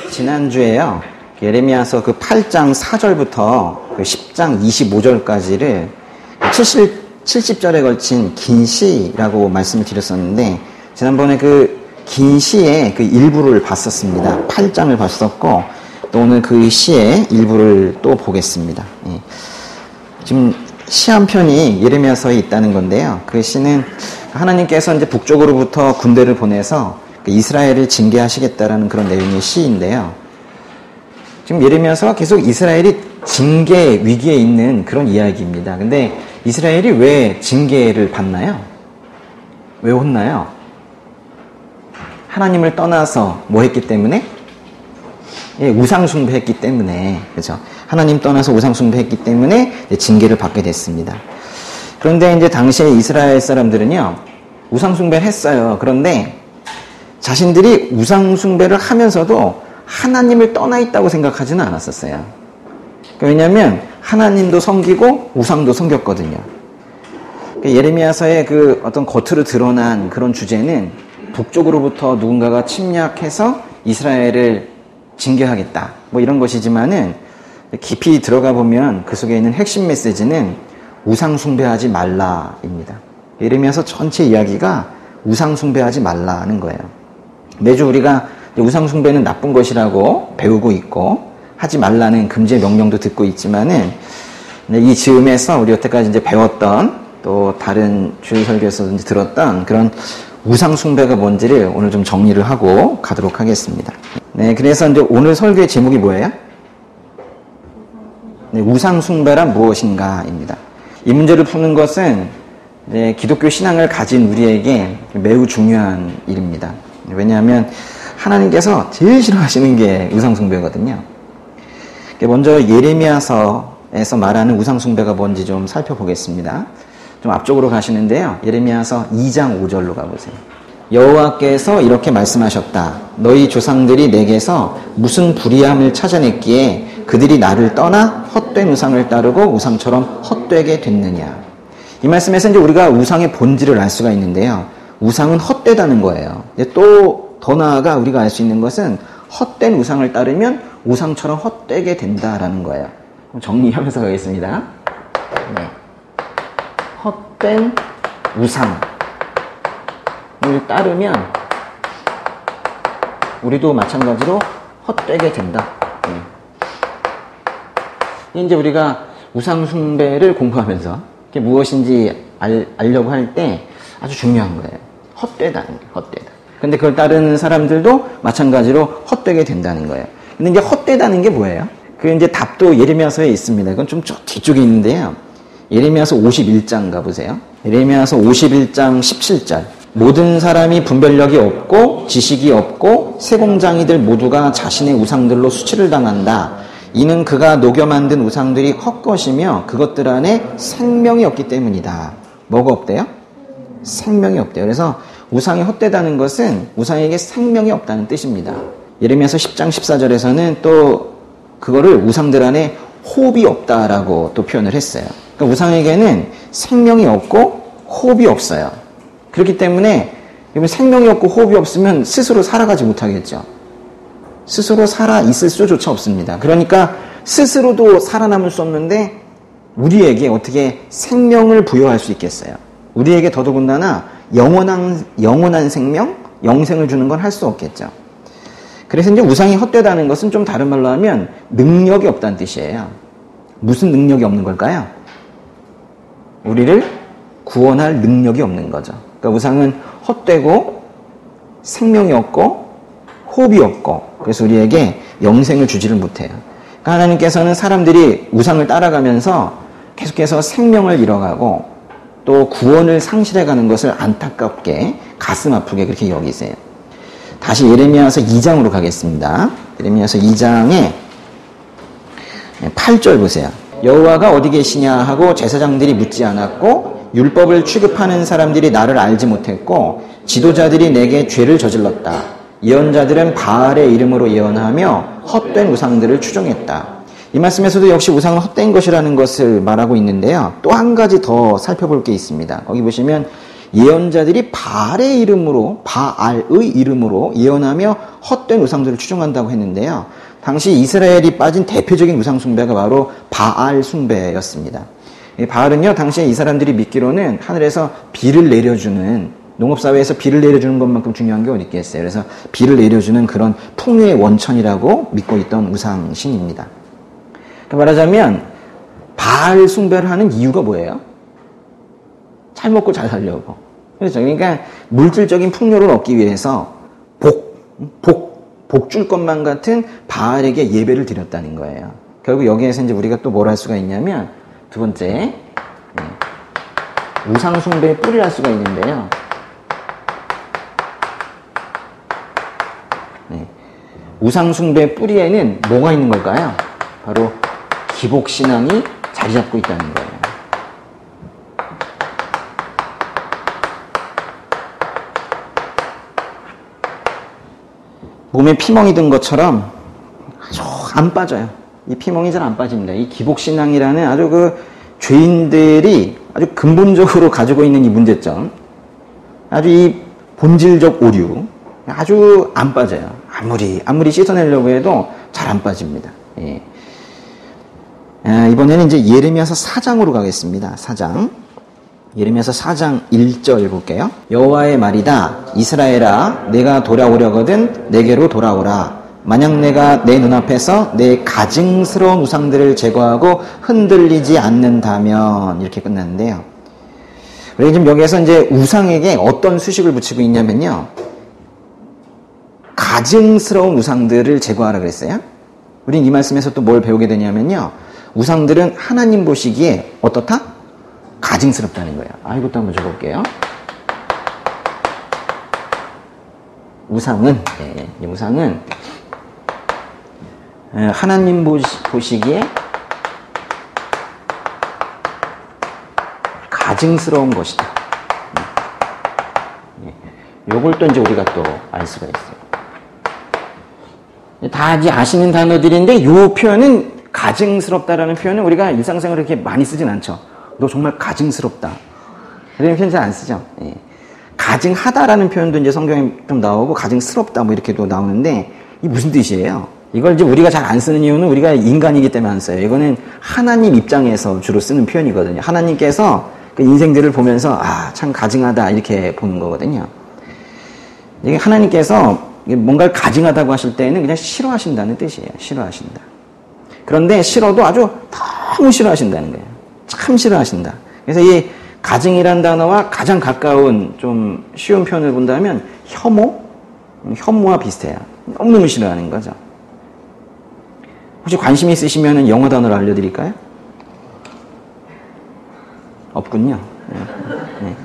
지난주에요. 예레미야서 그 8장 4절부터 그 10장 25절까지를 70절에 걸친 긴 시라고 말씀을 드렸었는데, 지난번에 그 긴 시의 그 일부를 봤었습니다. 8장을 봤었고, 또 오늘 그 시의 일부를 또 보겠습니다. 예. 지금 시 한 편이 예레미야서에 있다는 건데요. 그 시는 하나님께서 이제 북쪽으로부터 군대를 보내서 이스라엘을 징계하시겠다라는 그런 내용의 시인데요. 지금 예레미야서가 계속 이스라엘이 징계 위기에 있는 그런 이야기입니다. 근데 이스라엘이 왜 징계를 받나요? 왜 혼나요? 하나님을 떠나서 뭐 했기 때문에? 예, 우상숭배했기 때문에, 그죠? 하나님 떠나서 우상숭배했기 때문에 징계를 받게 됐습니다. 그런데 이제 당시에 이스라엘 사람들은요, 우상숭배를 했어요. 그런데 자신들이 우상숭배를 하면서도 하나님을 떠나 있다고 생각하지는 않았었어요. 왜냐하면 하나님도 섬기고 우상도 섬겼거든요. 예레미야서의 그 어떤 겉으로 드러난 그런 주제는 북쪽으로부터 누군가가 침략해서 이스라엘을 징계하겠다, 뭐 이런 것이지만은 깊이 들어가 보면 그 속에 있는 핵심 메시지는 우상숭배하지 말라입니다. 예레미야서 전체 이야기가 우상숭배하지 말라는 거예요. 매주 우리가 우상숭배는 나쁜 것이라고 배우고 있고 하지 말라는 금지의 명령도 듣고 있지만은 이 즈음에서 우리 여태까지 이제 배웠던 또 다른 주일 설교에서 이제 들었던 그런 우상숭배가 뭔지를 오늘 좀 정리를 하고 가도록 하겠습니다. 네, 그래서 이제 오늘 설교의 제목이 뭐예요? 네, 우상숭배란 무엇인가입니다. 이 문제를 푸는 것은 이제 기독교 신앙을 가진 우리에게 매우 중요한 일입니다. 왜냐하면 하나님께서 제일 싫어하시는 게 우상숭배거든요. 먼저 예레미야서에서 말하는 우상숭배가 뭔지 좀 살펴보겠습니다. 좀 앞쪽으로 가시는데요. 예레미야서 2장 5절로 가보세요. 여호와께서 이렇게 말씀하셨다. 너희 조상들이 내게서 무슨 불의함을 찾아냈기에 그들이 나를 떠나 헛된 우상을 따르고 우상처럼 헛되게 됐느냐. 이 말씀에서 이제 우리가 우상의 본질을 알 수가 있는데요. 우상은 헛되다는 거예요. 또 더 나아가 우리가 알 수 있는 것은 헛된 우상을 따르면 우상처럼 헛되게 된다라는 거예요. 정리하면서 가겠습니다. 네. 헛된 우상을 따르면 우리도 마찬가지로 헛되게 된다. 네. 이제 우리가 우상숭배를 공부하면서 그게 무엇인지 알려고 할 때 아주 중요한 거예요. 헛되다는 게 헛되다. 근데 그걸 따르는 사람들도 마찬가지로 헛되게 된다는 거예요. 근데 이제 헛되다는 게 뭐예요? 그 이제 답도 예레미야서에 있습니다. 이건 좀 뒤쪽에 있는데요. 예레미야서 51장 가보세요. 예레미야서 51장 17절. 모든 사람이 분별력이 없고 지식이 없고 세공장이들 모두가 자신의 우상들로 수치를 당한다. 이는 그가 녹여 만든 우상들이 헛것이며 그것들 안에 생명이 없기 때문이다. 뭐가 없대요? 생명이 없대요. 그래서 우상이 헛되다는 것은 우상에게 생명이 없다는 뜻입니다. 예레미야서 10장 14절에서는 또 그거를 우상들 안에 호흡이 없다라고 또 표현을 했어요. 그러니까 우상에게는 생명이 없고 호흡이 없어요. 그렇기 때문에 생명이 없고 호흡이 없으면 스스로 살아가지 못하겠죠. 스스로 살아 있을 수조차 없습니다. 그러니까 스스로도 살아남을 수 없는데 우리에게 어떻게 생명을 부여할 수 있겠어요? 우리에게 더더군다나 영원한 생명, 영생을 주는 건 할 수 없겠죠. 그래서 이제 우상이 헛되다는 것은 좀 다른 말로 하면 능력이 없다는 뜻이에요. 무슨 능력이 없는 걸까요? 우리를 구원할 능력이 없는 거죠. 그러니까 우상은 헛되고 생명이 없고 호흡이 없고 그래서 우리에게 영생을 주지를 못해요. 그러니까 하나님께서는 사람들이 우상을 따라가면서 계속해서 생명을 잃어가고 또 구원을 상실해가는 것을 안타깝게 가슴 아프게 그렇게 여기세요. 다시 예레미야서 2장으로 가겠습니다. 예레미야서 2장에 8절 보세요. 여호와가 어디 계시냐 하고 제사장들이 묻지 않았고 율법을 취급하는 사람들이 나를 알지 못했고 지도자들이 내게 죄를 저질렀다. 예언자들은 바알의 이름으로 예언하며 헛된 우상들을 추종했다. 이 말씀에서도 역시 우상은 헛된 것이라는 것을 말하고 있는데요. 또 한 가지 더 살펴볼 게 있습니다. 거기 보시면 예언자들이 바알의 이름으로 예언하며 헛된 우상들을 추종한다고 했는데요. 당시 이스라엘이 빠진 대표적인 우상 숭배가 바로 바알 숭배였습니다. 바알은요, 당시에 이 사람들이 믿기로는 하늘에서 비를 내려주는, 농업사회에서 비를 내려주는 것만큼 중요한 게 어디 있겠어요. 그래서 비를 내려주는 그런 풍요의 원천이라고 믿고 있던 우상신입니다. 말하자면 바알 숭배를 하는 이유가 뭐예요? 잘 먹고 잘 살려고. 그렇죠. 그러니까 물질적인 풍요를 얻기 위해서 복 줄 것만 같은 바알에게 예배를 드렸다는 거예요. 결국 여기에서 이제 우리가 또 뭘 할 수가 있냐면, 두 번째, 우상 숭배의 뿌리를 할 수가 있는데요. 우상 숭배의 뿌리에는 뭐가 있는 걸까요? 바로 기복신앙이 자리 잡고 있다는 거예요. 몸에 피멍이 든 것처럼 아주 안 빠져요. 이 피멍이 잘 안 빠집니다. 이 기복신앙이라는 아주 그 죄인들이 아주 근본적으로 가지고 있는 이 문제점, 아주 이 본질적 오류, 아주 안 빠져요. 아무리 씻어내려고 해도 잘 안 빠집니다. 예. 이번에는 이제 예레미야서 4장으로 가겠습니다. 4장. 예레미야서 4장 1절 볼게요. 여호와의 말이다. 이스라엘아, 내가 돌아오려거든 내게로 돌아오라. 만약 내가 내 눈앞에서 내 가증스러운 우상들을 제거하고 흔들리지 않는다면, 이렇게 끝났는데요. 우리 지금 여기에서 이제 우상에게 어떤 수식을 붙이고 있냐면요, 가증스러운 우상들을 제거하라 그랬어요. 우린 이 말씀에서 또 뭘 배우게 되냐면요, 우상들은 하나님 보시기에 어떻다? 가증스럽다는 거예요. 이것도 한번 적어볼게요. 우상은 하나님 보시기에 가증스러운 것이다. 요걸 또 이제 우리가 또 알 수가 있어요. 다 이제 아시는 단어들인데, 요 표현은, 가증스럽다라는 표현은 우리가 일상생활에 그렇게 많이 쓰진 않죠. 너 정말 가증스럽다. 이런 표현 잘 안 쓰죠. 예. 가증하다라는 표현도 이제 성경에 좀 나오고, 가증스럽다 뭐 이렇게도 나오는데, 이게 무슨 뜻이에요? 이걸 이제 우리가 잘 안 쓰는 이유는 우리가 인간이기 때문에 안 써요. 이거는 하나님 입장에서 주로 쓰는 표현이거든요. 하나님께서 그 인생들을 보면서, 참 가증하다, 이렇게 보는 거거든요. 이게 하나님께서 뭔가를 가증하다고 하실 때는 그냥 싫어하신다는 뜻이에요. 싫어하신다. 그런데 싫어도 아주 너무 싫어하신다는 거예요. 참 싫어하신다. 그래서 이 가증이란 단어와 가장 가까운 좀 쉬운 표현을 본다면 혐오와 비슷해요. 너무너무 싫어하는 거죠. 혹시 관심 있으시면 영어 단어를 알려드릴까요? 없군요. 네.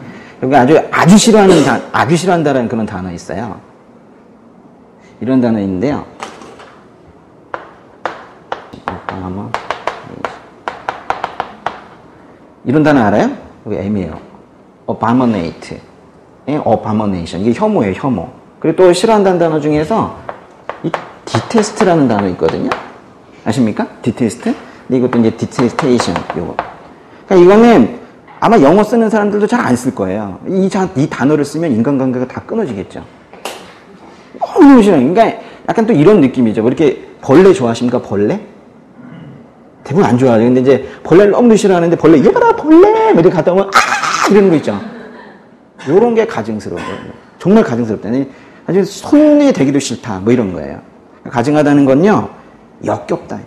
여기 아주 싫어한다라는 그런 단어 있어요. 이런 단어 있는데요. 이런 단어 알아요? 여기 M이에요. abominate, abomination. 이게 혐오예요, 혐오. 그리고 또 싫어한다는 단어 중에서 이 detest라는 단어 있거든요. 아십니까? detest. 근데 이것도 이제 detestation. 요거. 그러니까 이거는 아마 영어 쓰는 사람들도 잘 안 쓸 거예요. 이 단어를 쓰면 인간관계가 다 끊어지겠죠. 너무 싫어요. 그러니까 약간 또 이런 느낌이죠. 뭐 이렇게 벌레 좋아하십니까? 벌레? 대부분 안 좋아하죠. 근데 이제 벌레를 너무 싫어하는데 벌레, 이거 봐라, 벌레! 이렇게 갔다 오면, 이러는 거 있죠. 요런 게 가증스러운 거예요. 정말 가증스럽다. 아주 손에 대기도 싫다. 뭐 이런 거예요. 가증하다는 건요, 역겹다.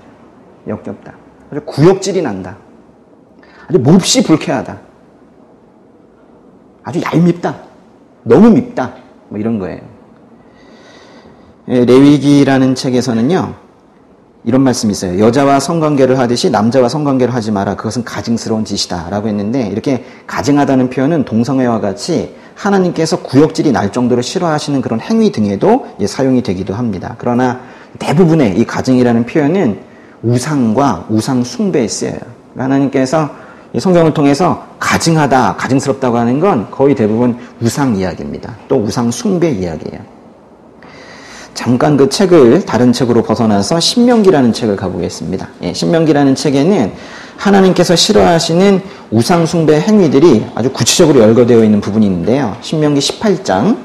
역겹다. 아주 구역질이 난다. 아주 몹시 불쾌하다. 아주 얄밉다. 너무 밉다. 뭐 이런 거예요. 레위기라는 책에서는요, 이런 말씀이 있어요. 여자와 성관계를 하듯이 남자와 성관계를 하지 마라. 그것은 가증스러운 짓이다. 라고 했는데, 이렇게 가증하다는 표현은 동성애와 같이 하나님께서 구역질이 날 정도로 싫어하시는 그런 행위 등에도 사용이 되기도 합니다. 그러나 대부분의 이 가증이라는 표현은 우상과 우상 숭배에 쓰여요. 하나님께서 이 성경을 통해서 가증하다, 가증스럽다고 하는 건 거의 대부분 우상 이야기입니다. 또 우상 숭배 이야기예요. 잠깐 그 책을 다른 책으로 벗어나서 신명기라는 책을 가보겠습니다. 신명기라는 책에는 하나님께서 싫어하시는 우상숭배 행위들이 아주 구체적으로 열거되어 있는 부분이 있는데요. 신명기 18장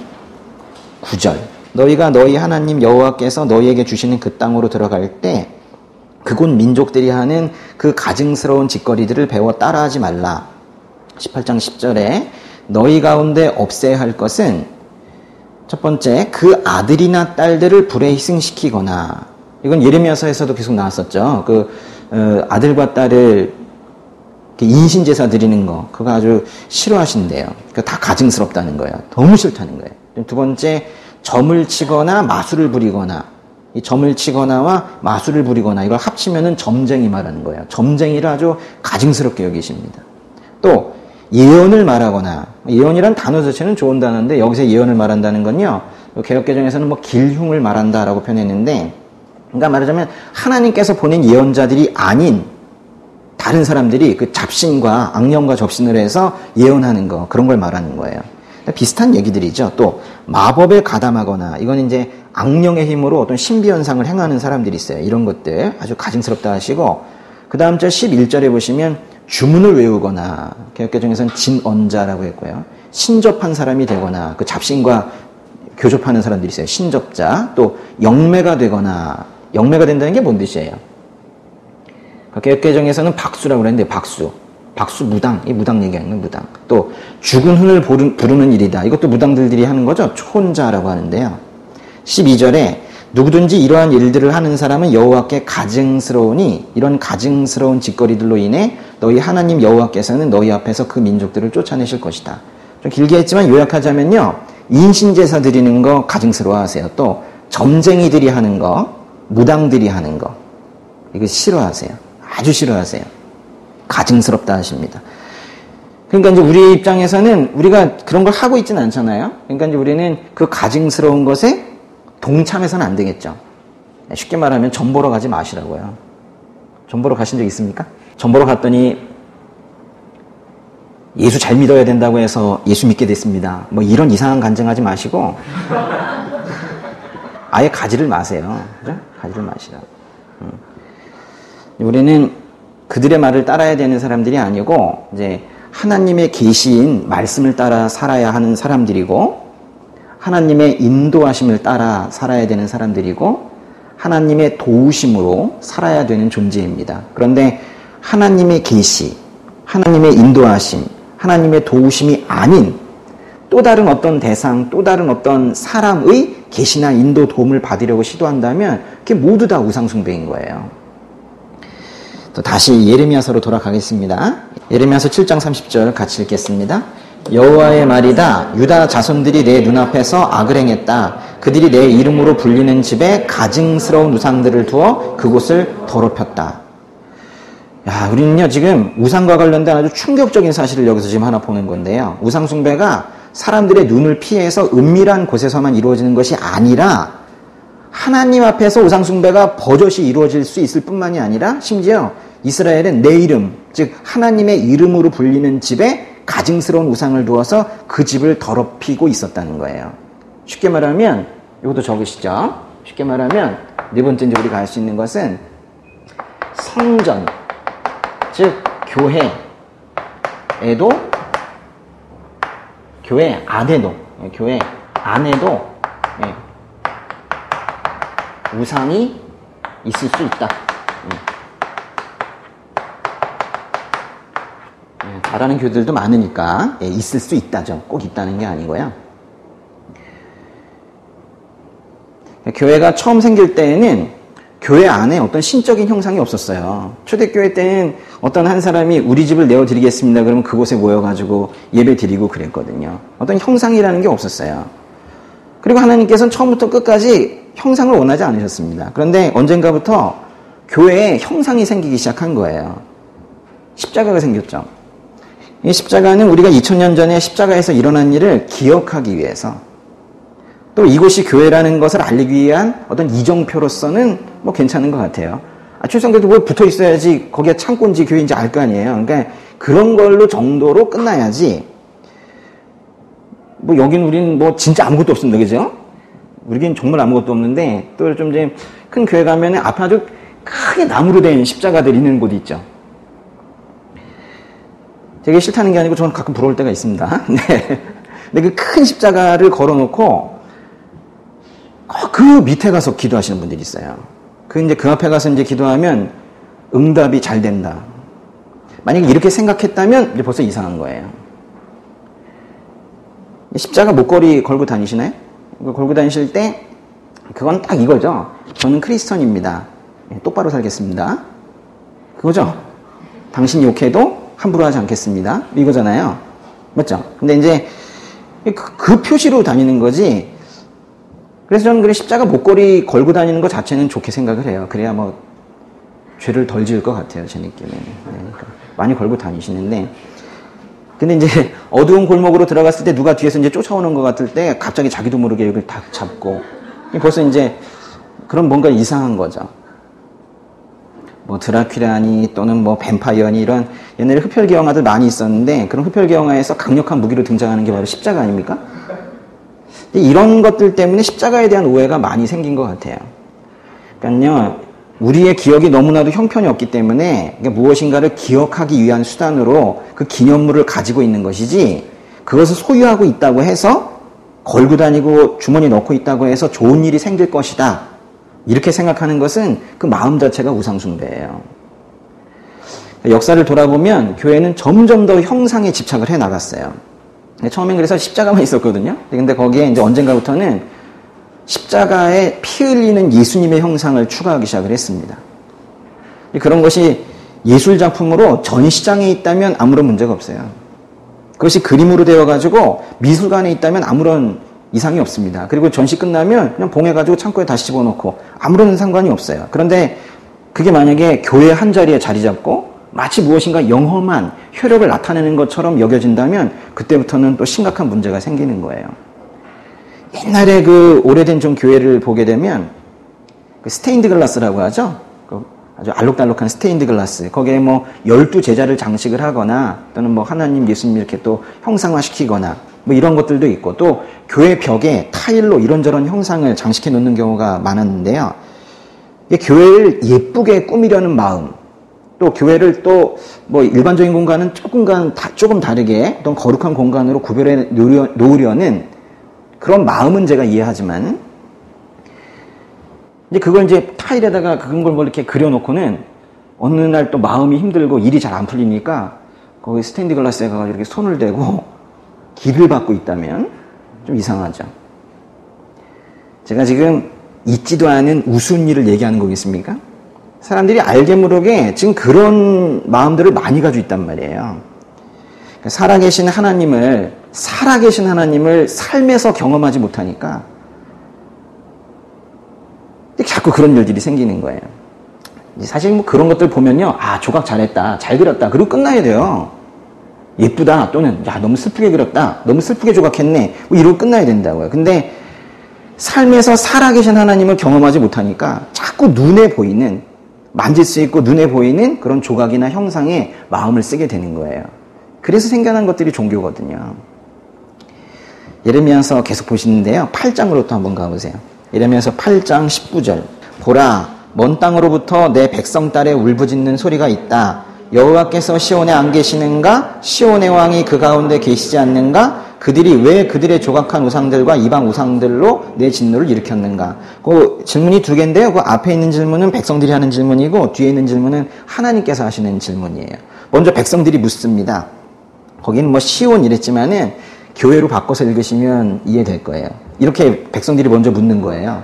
9절. 너희가 너희 하나님 여호와께서 너희에게 주시는 그 땅으로 들어갈 때 그곳 민족들이 하는 그 가증스러운 짓거리들을 배워 따라하지 말라. 18장 10절에 너희 가운데 없애야 할 것은 첫 번째, 그 아들이나 딸들을 불에 희생시키거나, 이건 예레미야서에서도 계속 나왔었죠. 아들과 딸을 인신제사 드리는 거, 그거 아주 싫어하신대요. 그러니까 다 가증스럽다는 거예요. 너무 싫다는 거예요. 두 번째, 점을 치거나 마술을 부리거나, 이 점을 치거나와 마술을 부리거나, 이걸 합치면은 점쟁이 말하는 거예요. 점쟁이를 아주 가증스럽게 여기십니다. 또, 예언을 말하거나, 예언이란 단어 자체는 좋은 단어인데, 여기서 예언을 말한다는 건요, 개역개정에서는 길흉을 말한다라고 표현했는데, 그러니까 말하자면, 하나님께서 보낸 예언자들이 아닌 다른 사람들이 그 잡신과 악령과 접신을 해서 예언하는 거, 그런 걸 말하는 거예요. 비슷한 얘기들이죠. 또 마법에 가담하거나, 이건 이제 악령의 힘으로 어떤 신비현상을 행하는 사람들이 있어요. 이런 것들 아주 가증스럽다 하시고, 그 다음 절 11절에 보시면 주문을 외우거나, 개역개정에서는 진언자라고 했고요. 신접한 사람이 되거나, 그 잡신과 교접하는 사람들이 있어요. 신접자. 또 영매가 되거나, 영매가 된다는 게 뭔 뜻이에요? 개역개정에서는 박수라고 그랬는데, 박수 무당, 이 무당 얘기하는 무당. 또 죽은 흔을 부르는 일이다. 이것도 무당들이 하는 거죠. 초혼자라고 하는데요. 12절에 누구든지 이러한 일들을 하는 사람은 여호와께 가증스러우니 이런 가증스러운 짓거리들로 인해 너희 하나님 여호와께서는 너희 앞에서 그 민족들을 쫓아내실 것이다. 좀 길게 했지만 요약하자면요, 인신제사 드리는 거 가증스러워하세요. 또 점쟁이들이 하는 거, 무당들이 하는 거, 이거 싫어하세요. 아주 싫어하세요. 가증스럽다 하십니다. 그러니까 이제 우리 입장에서는 우리가 그런 걸 하고 있지는 않잖아요. 그러니까 이제 우리는 그 가증스러운 것에 동참해서는 안 되겠죠. 쉽게 말하면 점 보러 가지 마시라고요. 점 보러 가신 적 있습니까? 점 보러 갔더니 예수 잘 믿어야 된다고 해서 예수 믿게 됐습니다. 이런 이상한 간증하지 마시고 아예 가지를 마세요. 그죠? 가지를 마시라고. 우리는 그들의 말을 따라야 되는 사람들이 아니고 이제 하나님의 계시인 말씀을 따라 살아야 하는 사람들이고, 하나님의 인도하심을 따라 살아야 되는 사람들이고, 하나님의 도우심으로 살아야 되는 존재입니다. 그런데 하나님의 계시, 하나님의 인도하심, 하나님의 도우심이 아닌 또 다른 어떤 대상, 또 다른 어떤 사람의 계시나 인도 도움을 받으려고 시도한다면 그게 모두 다 우상숭배인 거예요. 또 다시 예레미야서로 돌아가겠습니다. 예레미야서 7장 30절 같이 읽겠습니다. 여호와의 말이다. 유다 자손들이 내 눈앞에서 악을 행했다. 그들이 내 이름으로 불리는 집에 가증스러운 우상들을 두어 그곳을 더럽혔다. 야, 우리는요 지금 우상과 관련된 아주 충격적인 사실을 여기서 지금 하나 보는 건데요. 우상 숭배가 사람들의 눈을 피해서 은밀한 곳에서만 이루어지는 것이 아니라 하나님 앞에서 우상 숭배가 버젓이 이루어질 수 있을 뿐만이 아니라 심지어 이스라엘은 내 이름, 즉 하나님의 이름으로 불리는 집에 가증스러운 우상을 두어서 그 집을 더럽히고 있었다는 거예요. 쉽게 말하면 이것도 적으시죠. 쉽게 말하면 네 번째 이제 우리가 알 수 있는 것은 성전, 즉 교회에도, 교회 안에도 우상이 있을 수 있다. 잘하는 교회들도 많으니까 있을 수 있다죠. 꼭 있다는 게 아니고요. 교회가 처음 생길 때에는 교회 안에 어떤 신적인 형상이 없었어요. 초대교회 때는 어떤 한 사람이 우리 집을 내어드리겠습니다. 그러면 그곳에 모여가지고 예배 드리고 그랬거든요. 어떤 형상이라는 게 없었어요. 그리고 하나님께서는 처음부터 끝까지 형상을 원하지 않으셨습니다. 그런데 언젠가부터 교회에 형상이 생기기 시작한 거예요. 십자가가 생겼죠. 이 십자가는 우리가 2000년 전에 십자가에서 일어난 일을 기억하기 위해서, 또 이곳이 교회라는 것을 알리기 위한 어떤 이정표로서는 뭐 괜찮은 것 같아요. 출생교도 뭐 붙어 있어야지 거기가 창고인지 교회인지 알 거 아니에요. 그러니까 그런 걸로 정도로 끝나야지. 뭐 여긴 우리는 뭐 진짜 아무것도 없습니다. 그죠? 우리긴 정말 아무것도 없는데, 또 좀 이제 큰 교회 가면 앞에 아주 크게 나무로 된 십자가들 있는 곳이 있죠. 되게 싫다는 게 아니고 저는 가끔 부러울 때가 있습니다. 네. 근데 그 큰 십자가를 걸어놓고 그 밑에 가서 기도하시는 분들이 있어요. 이제 그 앞에 가서 이제 기도하면 응답이 잘 된다. 만약에 이렇게 생각했다면 이제 벌써 이상한 거예요. 십자가 목걸이 걸고 다니시나요? 걸고 다니실 때 그건 딱 이거죠. 저는 크리스천입니다. 똑바로 살겠습니다. 그거죠. 당신 욕해도 함부로 하지 않겠습니다. 이거잖아요. 맞죠? 근데 이제 그 표시로 다니는 거지. 그래서 저는 그래 십자가 목걸이 걸고 다니는 것 자체는 좋게 생각을 해요. 그래야 뭐 죄를 덜 지을 것 같아요. 제 느낌에는. 그러니까 많이 걸고 다니시는데 근데 이제 어두운 골목으로 들어갔을 때 누가 뒤에서 이제 쫓아오는 것 같을 때 갑자기 자기도 모르게 여기를 다 잡고 벌써 이제 그런 뭔가 이상한 거죠. 뭐 드라큘라니 또는 뭐 뱀파이어니 이런 옛날에 흡혈귀 영화들 많이 있었는데 그런 흡혈귀 영화에서 강력한 무기로 등장하는 게 바로 십자가 아닙니까? 이런 것들 때문에 십자가에 대한 오해가 많이 생긴 것 같아요. 그러니까요, 우리의 기억이 너무나도 형편이 없기 때문에 무엇인가를 기억하기 위한 수단으로 그 기념물을 가지고 있는 것이지 그것을 소유하고 있다고 해서 걸고 다니고 주머니 넣고 있다고 해서 좋은 일이 생길 것이다. 이렇게 생각하는 것은 그 마음 자체가 우상숭배예요. 역사를 돌아보면 교회는 점점 더 형상에 집착을 해 나갔어요. 처음엔 그래서 십자가만 있었거든요. 근데 거기에 이제 언젠가부터는 십자가에 피 흘리는 예수님의 형상을 추가하기 시작을 했습니다. 그런 것이 예술 작품으로 전시장에 있다면 아무런 문제가 없어요. 그것이 그림으로 되어가지고 미술관에 있다면 아무런 이상이 없습니다. 그리고 전시 끝나면 그냥 봉해가지고 창고에 다시 집어넣고 아무런 상관이 없어요. 그런데 그게 만약에 교회 한 자리에 자리 잡고 마치 무엇인가 영험한 효력을 나타내는 것처럼 여겨진다면 그때부터는 또 심각한 문제가 생기는 거예요. 옛날에 그 오래된 좀 교회를 보게 되면 그 스테인드 글라스라고 하죠. 그 아주 알록달록한 스테인드 글라스. 거기에 뭐 12제자를 장식을 하거나 또는 뭐 하나님 예수님 이렇게 또 형상화시키거나 뭐 이런 것들도 있고 또 교회 벽에 타일로 이런저런 형상을 장식해 놓는 경우가 많았는데요. 교회를 예쁘게 꾸미려는 마음 또 교회를 또 뭐 일반적인 공간은 조금 다르게 어떤 거룩한 공간으로 구별해 놓으려는 그런 마음은 제가 이해하지만 이제 그걸 이제 타일에다가 그런 걸 뭐 이렇게 그려놓고는 어느 날 또 마음이 힘들고 일이 잘 안 풀리니까 거기 스테인드 글라스에 가서 이렇게 손을 대고 기를 받고 있다면 좀 이상하죠. 제가 지금 있지도 않은 우스운 일을 얘기하는 거겠습니까? 사람들이 알게 모르게 지금 그런 마음들을 많이 가지고 있단 말이에요. 살아계신 하나님을 삶에서 경험하지 못하니까 자꾸 그런 일들이 생기는 거예요. 사실 뭐 그런 것들 보면요. 아, 조각 잘했다. 잘 그렸다. 그리고 끝나야 돼요. 예쁘다. 또는 야, 너무 슬프게 그렸다. 너무 슬프게 조각했네. 뭐 이러고 끝나야 된다고요. 근데 삶에서 살아계신 하나님을 경험하지 못하니까 자꾸 눈에 보이는 만질 수 있고 눈에 보이는 그런 조각이나 형상에 마음을 쓰게 되는 거예요. 그래서 생겨난 것들이 종교거든요. 예레미야서 계속 보시는데요. 8장으로 또 한번 가보세요. 예레미야서 8장 19절. 보라, 먼 땅으로부터 내 백성 딸의 울부짖는 소리가 있다. 여호와께서 시온에 안 계시는가? 시온의 왕이 그 가운데 계시지 않는가? 그들이 왜 그들의 조각한 우상들과 이방 우상들로 내 진노를 일으켰는가? 그 질문이 두 개인데요. 그 앞에 있는 질문은 백성들이 하는 질문이고 뒤에 있는 질문은 하나님께서 하시는 질문이에요. 먼저 백성들이 묻습니다. 거기는 뭐 시온 이랬지만은 교회로 바꿔서 읽으시면 이해될 거예요. 이렇게 백성들이 먼저 묻는 거예요.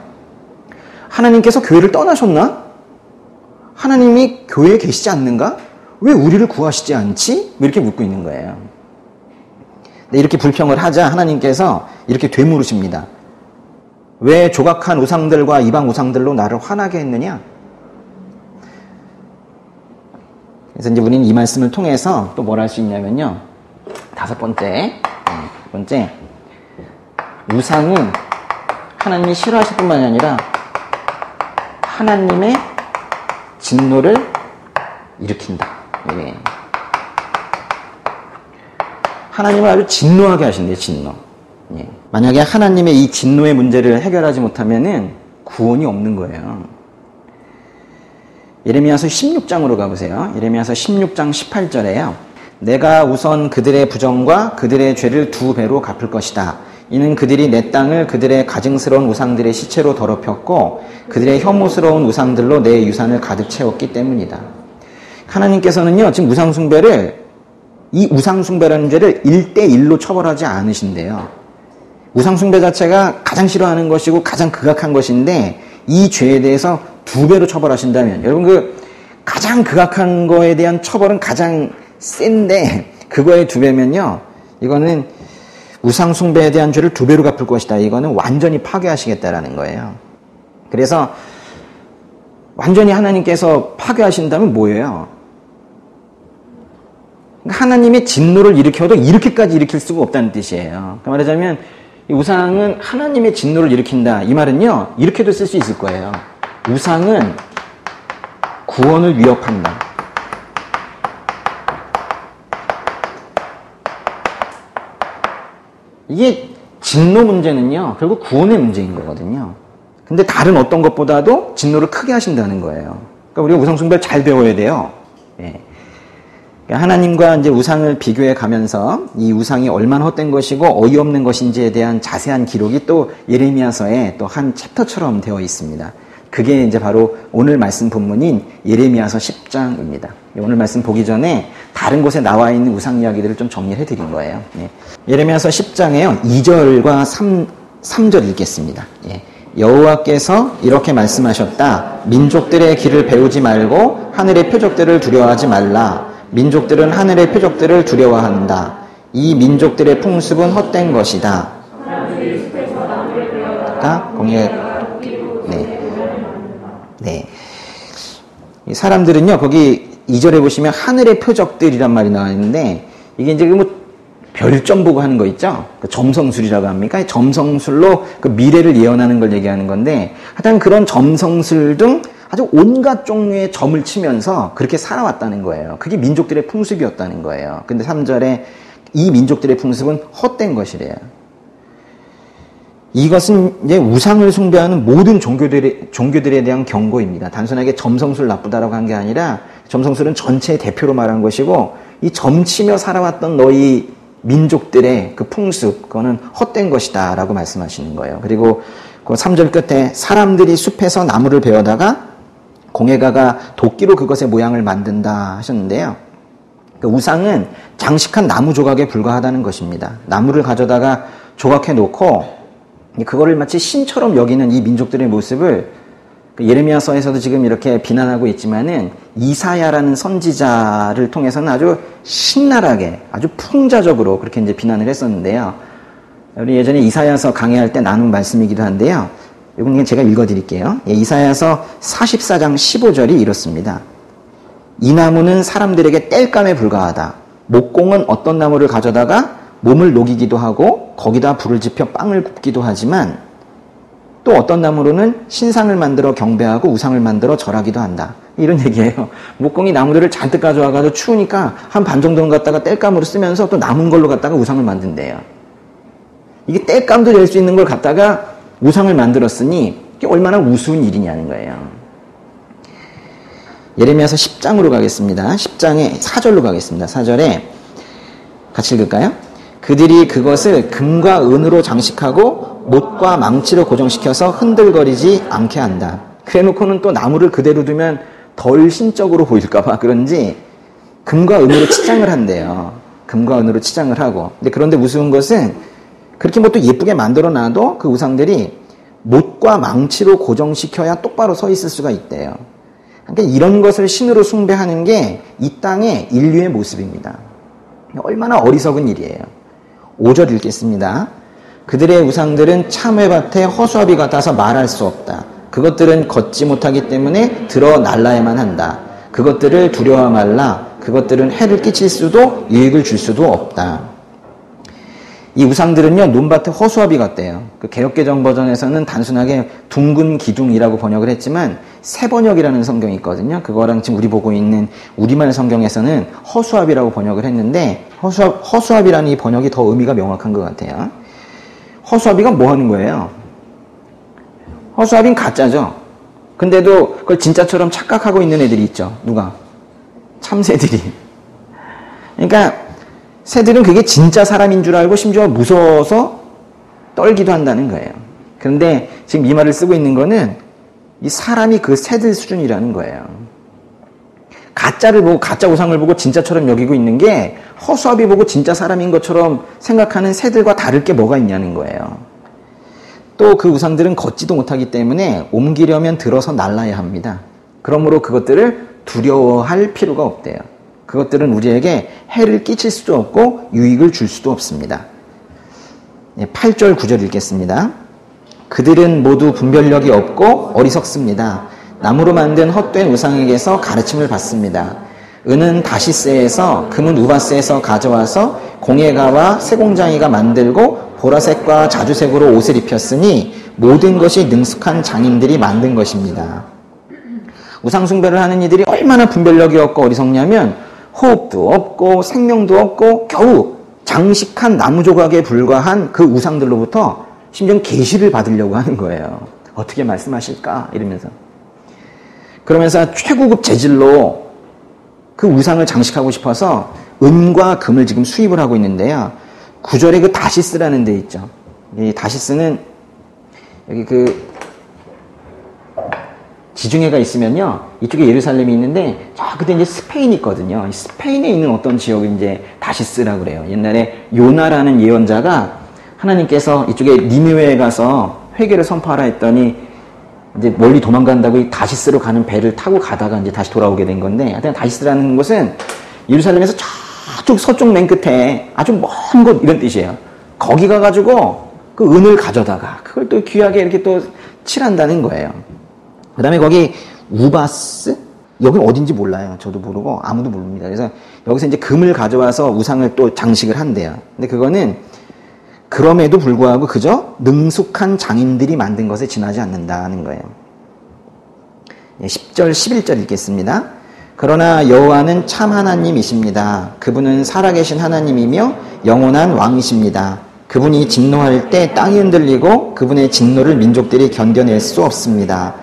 하나님께서 교회를 떠나셨나? 하나님이 교회에 계시지 않는가? 왜 우리를 구하시지 않지? 이렇게 묻고 있는 거예요. 이렇게 불평을 하자 하나님께서 이렇게 되물으십니다. 왜 조각한 우상들과 이방 우상들로 나를 화나게 했느냐? 그래서 이제 우리는 이 말씀을 통해서 또 뭘 할 수 있냐면요. 다섯 번째, 우상은 하나님이 싫어하실 뿐만이 아니라 하나님의 진노를 일으킨다. 예. 하나님을 아주 진노하게 하신대요, 진노. 예. 만약에 하나님의 이 진노의 문제를 해결하지 못하면은 구원이 없는 거예요. 예레미야서 16장으로 가보세요. 예레미야서 16장 18절에요. 내가 우선 그들의 부정과 그들의 죄를 2배로 갚을 것이다. 이는 그들이 내 땅을 그들의 가증스러운 우상들의 시체로 더럽혔고 그들의 혐오스러운 우상들로 내 유산을 가득 채웠기 때문이다. 하나님께서는요, 지금 이 우상숭배라는 죄를 1대1로 처벌하지 않으신대요. 우상숭배 자체가 가장 싫어하는 것이고 가장 극악한 것인데 이 죄에 대해서 2배로 처벌하신다면, 여러분 가장 극악한 거에 대한 처벌은 가장 센데 그거의 2배면요, 이거는 우상숭배에 대한 죄를 2배로 갚을 것이다. 이거는 완전히 파괴하시겠다라는 거예요. 그래서 완전히 하나님께서 파괴하신다면 뭐예요? 하나님의 진노를 일으켜도 이렇게까지 일으킬 수가 없다는 뜻이에요. 그 말하자면 이 우상은 하나님의 진노를 일으킨다. 이 말은요, 이렇게도 쓸 수 있을 거예요. 우상은 구원을 위협한다. 이게 진노 문제는요, 결국 구원의 문제인 거거든요. 근데 다른 어떤 것보다도 진노를 크게 하신다는 거예요. 그러니까 우리가 우상숭배를 잘 배워야 돼요. 예. 하나님과 이제 우상을 비교해 가면서 이 우상이 얼마나 헛된 것이고 어이없는 것인지에 대한 자세한 기록이 또 예레미야서에 또 한 챕터처럼 되어 있습니다. 그게 이제 바로 오늘 말씀 본문인 예레미야서 10장입니다. 오늘 말씀 보기 전에 다른 곳에 나와 있는 우상 이야기들을 좀 정리해 드린 거예요. 예. 예레미야서 10장에요. 2절과 3절 읽겠습니다. 예. 여호와께서 이렇게 말씀하셨다. 민족들의 길을 배우지 말고 하늘의 표적들을 두려워하지 말라. 민족들은 하늘의 표적들을 두려워한다. 이 민족들의 풍습은 헛된 것이다. 네. 이 사람들은요, 거기 2절에 보시면 하늘의 표적들이란 말이 나와 있는데, 이게 이제 별점 보고 하는 거 있죠? 그 점성술이라고 합니까? 점성술로 그 미래를 예언하는 걸 얘기하는 건데, 하여튼 그런 점성술 등 아주 온갖 종류의 점을 치면서 그렇게 살아왔다는 거예요. 그게 민족들의 풍습이었다는 거예요. 근데 3절에 이 민족들의 풍습은 헛된 것이래요. 이것은 이제 우상을 숭배하는 모든 종교들에 대한 경고입니다. 단순하게 점성술 나쁘다라고 한 게 아니라 점성술은 전체의 대표로 말한 것이고, 이 점치며 살아왔던 너희 민족들의 그 풍습, 그거는 헛된 것이다 라고 말씀하시는 거예요. 그리고 그 3절 끝에 사람들이 숲에서 나무를 베어다가 공예가가 도끼로 그것의 모양을 만든다 하셨는데요. 그 우상은 장식한 나무 조각에 불과하다는 것입니다. 나무를 가져다가 조각해 놓고 그거를 마치 신처럼 여기는 이 민족들의 모습을 예레미야서에서도 지금 이렇게 비난하고 있지만은 이사야라는 선지자를 통해서는 아주 신랄하게, 아주 풍자적으로 그렇게 이제 비난을 했었는데요. 우리 예전에 이사야서 강의할 때 나눈 말씀이기도 한데요. 이건 제가 읽어드릴게요. 이사야서 44장 15절이 이렇습니다. 이 나무는 사람들에게 땔감에 불과하다. 목공은 어떤 나무를 가져다가 몸을 녹이기도 하고 거기다 불을 지펴 빵을 굽기도 하지만 또 어떤 나무로는 신상을 만들어 경배하고 우상을 만들어 절하기도 한다. 이런 얘기예요. 목공이 나무들을 잔뜩 가져와가지고 추우니까 한 반 정도는 갖다가 땔감으로 쓰면서 또 남은 걸로 갖다가 우상을 만든대요. 이게 땔감도 될 수 있는 걸 갖다가 우상을 만들었으니 이게 얼마나 우스운 일이냐는 거예요. 예레미야서 10장으로 가겠습니다. 10장의 4절로 가겠습니다. 4절에 같이 읽을까요? 그들이 그것을 금과 은으로 장식하고 못과 망치로 고정시켜서 흔들거리지 않게 한다. 그래놓고는 또 나무를 그대로 두면 덜 신적으로 보일까봐 그런지 금과 은으로 치장을 한대요. 금과 은으로 치장을 하고. 그런데 우스운 것은 그렇게 뭐 또 예쁘게 만들어놔도 그 우상들이 못과 망치로 고정시켜야 똑바로 서 있을 수가 있대요. 그러니까 이런 것을 신으로 숭배하는 게 이 땅의 인류의 모습입니다. 얼마나 어리석은 일이에요. 5절 읽겠습니다. 그들의 우상들은 참외밭의 허수아비 같아서 말할 수 없다. 그것들은 걷지 못하기 때문에 들어 날라야만 한다. 그것들을 두려워 말라. 그것들은 해를 끼칠 수도 유익을 줄 수도 없다. 이 우상들은요, 논밭의 허수아비 같대요. 그 개역개정 버전에서는 단순하게 둥근 기둥이라고 번역을 했지만 새번역이라는 성경이 있거든요. 그거랑 지금 우리 보고 있는 우리말 성경에서는 허수아비라고 번역을 했는데 허수아비라는 이 번역이 더 의미가 명확한 것 같아요. 허수아비가 뭐 하는 거예요? 허수아비는 가짜죠. 근데도 그걸 진짜처럼 착각하고 있는 애들이 있죠. 누가? 참새들이. 그러니까 새들은 그게 진짜 사람인 줄 알고 심지어 무서워서 떨기도 한다는 거예요. 그런데 지금 이 말을 쓰고 있는 거는 이 사람이 그 새들 수준이라는 거예요. 가짜를 보고, 가짜 우상을 보고 진짜처럼 여기고 있는 게 허수아비 보고 진짜 사람인 것처럼 생각하는 새들과 다를 게 뭐가 있냐는 거예요. 또 그 우상들은 걷지도 못하기 때문에 옮기려면 들어서 날라야 합니다. 그러므로 그것들을 두려워할 필요가 없대요. 그것들은 우리에게 해를 끼칠 수도 없고 유익을 줄 수도 없습니다. 8절 9절 읽겠습니다. 그들은 모두 분별력이 없고 어리석습니다. 나무로 만든 헛된 우상에게서 가르침을 받습니다. 은은 다시스에서, 금은 우바스에서 가져와서 공예가와 세공장이가 만들고 보라색과 자주색으로 옷을 입혔으니 모든 것이 능숙한 장인들이 만든 것입니다. 우상숭배를 하는 이들이 얼마나 분별력이 없고 어리석냐면 호흡도 없고 생명도 없고 겨우 장식한 나무 조각에 불과한 그 우상들로부터 심지어 계시를 받으려고 하는 거예요. 어떻게 말씀하실까? 이러면서. 그러면서 최고급 재질로 그 우상을 장식하고 싶어서 은과 금을 지금 수입을 하고 있는데요. 9절에 그 다시스라는 데 있죠. 이 다시스는 여기 그 지중해가 있으면요. 이쪽에 예루살렘이 있는데 저 그때 이제 스페인이 있거든요. 스페인에 있는 어떤 지역을 이제 다시스라고 그래요. 옛날에 요나라는 예언자가 하나님께서 이쪽에 니느웨에 가서 회개를 선포하라 했더니 이제 멀리 도망간다고 이 다시스로 가는 배를 타고 가다가 이제 다시 돌아오게 된 건데, 하여튼 다시스라는 곳은 예루살렘에서 저쪽 서쪽 맨 끝에 아주 먼 곳 이런 뜻이에요. 거기 가가지고 그 은을 가져다가 그걸 또 귀하게 이렇게 또 칠한다는 거예요. 그 다음에 거기 우바스? 여긴 어딘지 몰라요. 저도 모르고 아무도 모릅니다. 그래서 여기서 이제 금을 가져와서 우상을 또 장식을 한대요. 근데 그거는 그럼에도 불구하고 그저 능숙한 장인들이 만든 것에 지나지 않는다는 거예요. 10절, 11절 읽겠습니다. 그러나 여호와는 참 하나님이십니다. 그분은 살아계신 하나님이며 영원한 왕이십니다. 그분이 진노할 때 땅이 흔들리고 그분의 진노를 민족들이 견뎌낼 수 없습니다.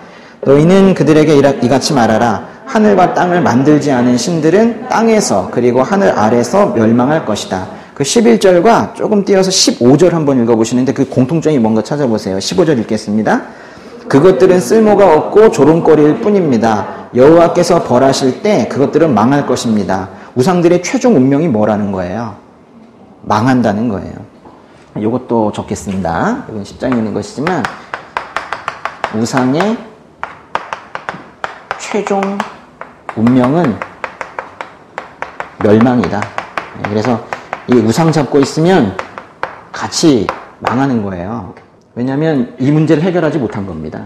너희는 그들에게 이같이 말하라. 하늘과 땅을 만들지 않은 신들은 땅에서 그리고 하늘 아래서 멸망할 것이다. 그 11절과 조금 띄어서 15절 한번 읽어보시는데 그 공통점이 뭔가 찾아보세요. 15절 읽겠습니다. 그것들은 쓸모가 없고 조롱거리일 뿐입니다. 여호와께서 벌하실 때 그것들은 망할 것입니다. 우상들의 최종 운명이 뭐라는 거예요? 망한다는 거예요. 이것도 적겠습니다. 이건 10장에 있는 것이지만 우상의 최종 운명은 멸망이다. 그래서 이 우상 잡고 있으면 같이 망하는 거예요. 왜냐하면 이 문제를 해결하지 못한 겁니다.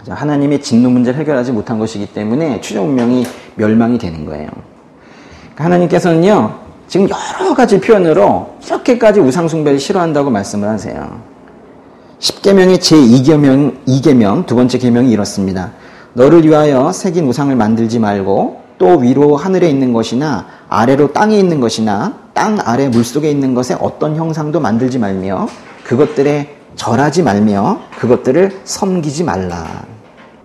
하나님의 진노 문제를 해결하지 못한 것이기 때문에 최종 운명이 멸망이 되는 거예요. 하나님께서는요, 지금 여러 가지 표현으로 이렇게까지 우상 숭배를 싫어한다고 말씀을 하세요. 10계명의 제2계명 두 번째 계명이 이렇습니다. 너를 위하여 새긴 우상을 만들지 말고 또 위로 하늘에 있는 것이나 아래로 땅에 있는 것이나 땅 아래 물속에 있는 것에 어떤 형상도 만들지 말며 그것들에 절하지 말며 그것들을 섬기지 말라.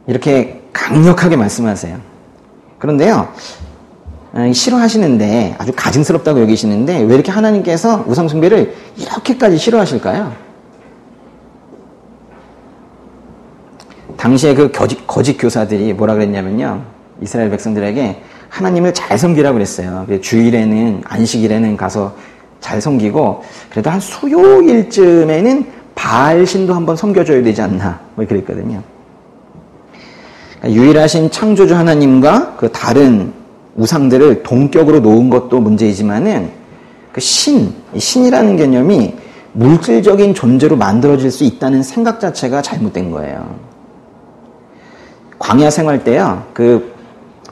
이렇게 강력하게 말씀하세요. 그런데요, 싫어하시는데 아주 가증스럽다고 여기시는데 왜 이렇게 하나님께서 우상 숭배를 이렇게까지 싫어하실까요? 당시에 그 거짓 교사들이 뭐라 그랬냐면요, 이스라엘 백성들에게 하나님을 잘 섬기라고 그랬어요. 주일에는, 안식일에는 가서 잘 섬기고 그래도 한 수요일쯤에는 바알 신도 한번 섬겨줘야 되지 않나, 뭐 그랬거든요. 그러니까 유일하신 창조주 하나님과 그 다른 우상들을 동격으로 놓은 것도 문제이지만은 그 신이라는 개념이 물질적인 존재로 만들어질 수 있다는 생각 자체가 잘못된 거예요. 광야 생활 때요, 그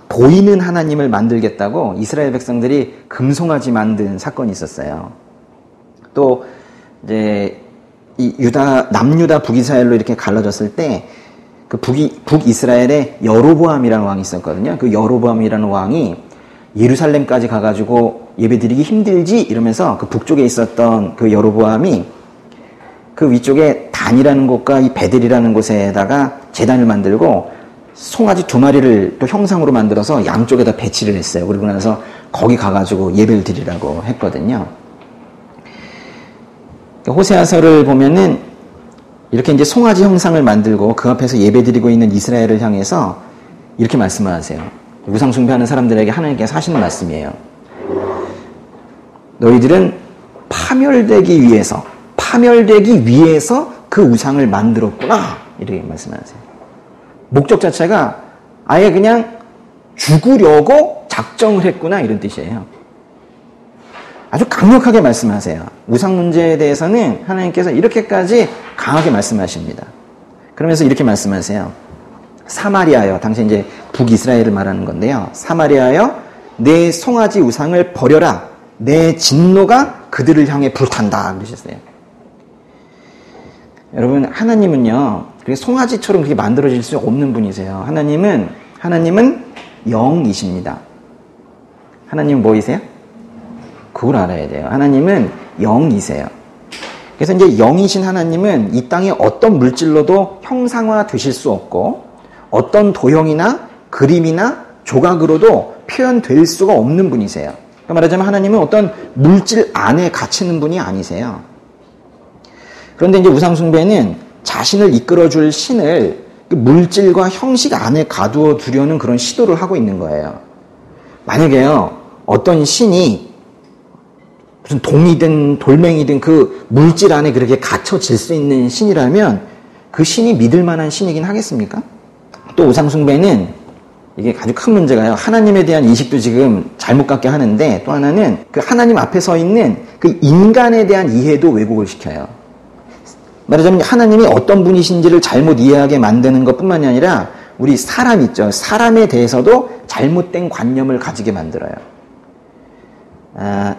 보이는 하나님을 만들겠다고 이스라엘 백성들이 금송아지 만든 사건이 있었어요. 또 이제 이 남유다 북이스라엘로 이렇게 갈라졌을 때 그 북이스라엘에 여로보암이라는 왕이 있었거든요. 그 여로보암이라는 왕이 예루살렘까지 가가지고 예배드리기 힘들지 이러면서 그 북쪽에 있었던 그 여로보암이 그 위쪽에 단이라는 곳과 이 베델이라는 곳에다가 제단을 만들고 송아지 2마리를 또 형상으로 만들어서 양쪽에다 배치를 했어요. 그리고 나서 거기 가가지고 예배를 드리라고 했거든요. 호세아서를 보면은 이렇게 이제 송아지 형상을 만들고 그 앞에서 예배 드리고 있는 이스라엘을 향해서 이렇게 말씀을 하세요. 우상 숭배하는 사람들에게 하나님께서 하시는 말씀이에요. 너희들은 파멸되기 위해서 그 우상을 만들었구나. 이렇게 말씀하세요. 목적 자체가 아예 그냥 죽으려고 작정을 했구나. 이런 뜻이에요. 아주 강력하게 말씀하세요. 우상 문제에 대해서는 하나님께서 이렇게까지 강하게 말씀하십니다. 그러면서 이렇게 말씀하세요. 사마리아여, 당시 이제 북이스라엘을 말하는 건데요. 사마리아여, 내 송아지 우상을 버려라. 내 진노가 그들을 향해 불탄다. 그러셨어요. 여러분, 하나님은요, 그렇게 송아지처럼 그렇게 만들어질 수 없는 분이세요. 하나님은 영이십니다. 하나님은 뭐이세요? 그걸 알아야 돼요. 하나님은 영이세요. 그래서 이제 영이신 하나님은 이 땅에 어떤 물질로도 형상화 되실 수 없고, 어떤 도형이나 그림이나 조각으로도 표현될 수가 없는 분이세요. 그러니까 말하자면 하나님은 어떤 물질 안에 갇히는 분이 아니세요. 그런데 이제 우상숭배는 자신을 이끌어줄 신을 물질과 형식 안에 가두어 두려는 그런 시도를 하고 있는 거예요. 만약에요, 어떤 신이 무슨 동이든 돌멩이든 그 물질 안에 그렇게 갇혀질 수 있는 신이라면 그 신이 믿을 만한 신이긴 하겠습니까? 또 우상숭배는 이게 아주 큰 문제가요. 하나님에 대한 인식도 지금 잘못 갖게 하는데, 또 하나는 그 하나님 앞에 서 있는 그 인간에 대한 이해도 왜곡을 시켜요. 말하자면 하나님이 어떤 분이신지를 잘못 이해하게 만드는 것뿐만이 아니라 우리 사람 있죠. 사람에 대해서도 잘못된 관념을 가지게 만들어요.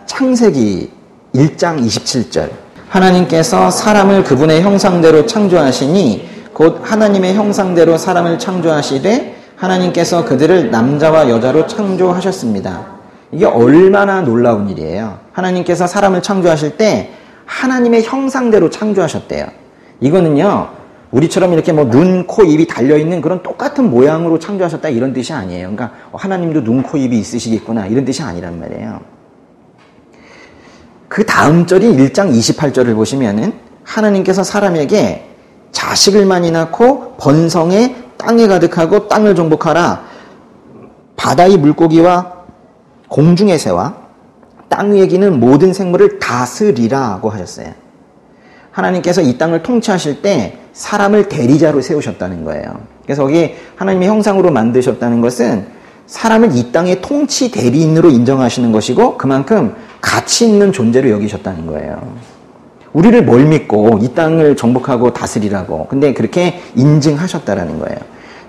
창세기 1장 27절. 하나님께서 사람을 그분의 형상대로 창조하시니 곧 하나님의 형상대로 사람을 창조하시되 하나님께서 그들을 남자와 여자로 창조하셨습니다. 이게 얼마나 놀라운 일이에요. 하나님께서 사람을 창조하실 때 하나님의 형상대로 창조하셨대요. 이거는요, 우리처럼 이렇게 뭐 눈, 코, 입이 달려있는 그런 똑같은 모양으로 창조하셨다 이런 뜻이 아니에요. 그러니까 하나님도 눈, 코, 입이 있으시겠구나 이런 뜻이 아니란 말이에요. 그 다음 절인 1장 28절을 보시면은 하나님께서 사람에게 자식을 많이 낳고 번성해 땅에 가득하고 땅을 정복하라. 바다의 물고기와 공중의 새와 땅 위에 기는 모든 생물을 다스리라고 하셨어요. 하나님께서 이 땅을 통치하실 때 사람을 대리자로 세우셨다는 거예요. 그래서 거기 하나님의 형상으로 만드셨다는 것은 사람을 이 땅의 통치 대리인으로 인정하시는 것이고 그만큼 가치 있는 존재로 여기셨다는 거예요. 우리를 뭘 믿고 이 땅을 정복하고 다스리라고. 근데 그렇게 인증하셨다라는 거예요.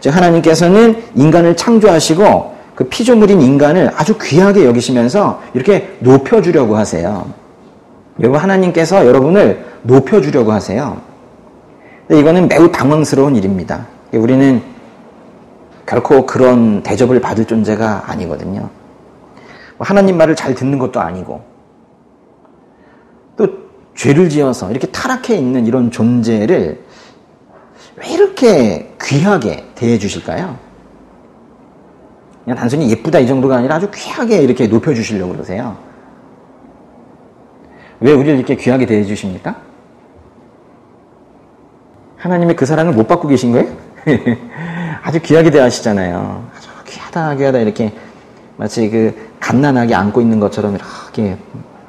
즉 하나님께서는 인간을 창조하시고 그 피조물인 인간을 아주 귀하게 여기시면서 이렇게 높여주려고 하세요. 여러분, 하나님께서 여러분을 높여주려고 하세요. 근데 이거는 매우 당황스러운 일입니다. 우리는 결코 그런 대접을 받을 존재가 아니거든요. 하나님 말을 잘 듣는 것도 아니고 또 죄를 지어서 이렇게 타락해 있는 이런 존재를 왜 이렇게 귀하게 대해 주실까요? 그냥 단순히 예쁘다 이 정도가 아니라 아주 귀하게 이렇게 높여주시려고 그러세요. 왜 우리를 이렇게 귀하게 대해 주십니까? 하나님의 그 사랑을 못 받고 계신 거예요? 아주 귀하게 대하시잖아요. 아주 귀하다 이렇게 마치 그 갓난아기 안고 있는 것처럼 이렇게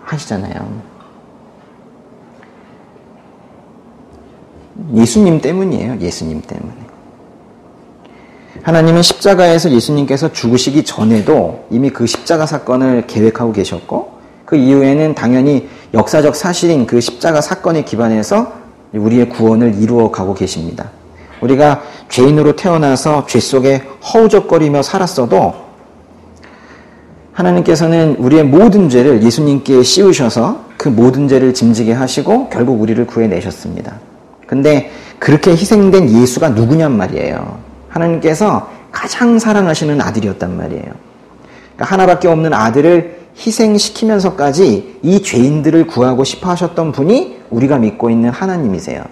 하시잖아요. 예수님 때문이에요. 예수님 때문에. 하나님은 십자가에서 예수님께서 죽으시기 전에도 이미 그 십자가 사건을 계획하고 계셨고 그 이후에는 당연히 역사적 사실인 그 십자가 사건에 기반해서 우리의 구원을 이루어 가고 계십니다. 우리가 죄인으로 태어나서 죄 속에 허우적거리며 살았어도 하나님께서는 우리의 모든 죄를 예수님께 씌우셔서 그 모든 죄를 짐지게 하시고 결국 우리를 구해내셨습니다. 근데 그렇게 희생된 예수가 누구냔 말이에요. 하나님께서 가장 사랑하시는 아들이었단 말이에요. 그러니까 하나밖에 없는 아들을 희생시키면서까지 이 죄인들을 구하고 싶어 하셨던 분이 우리가 믿고 있는 하나님이세요.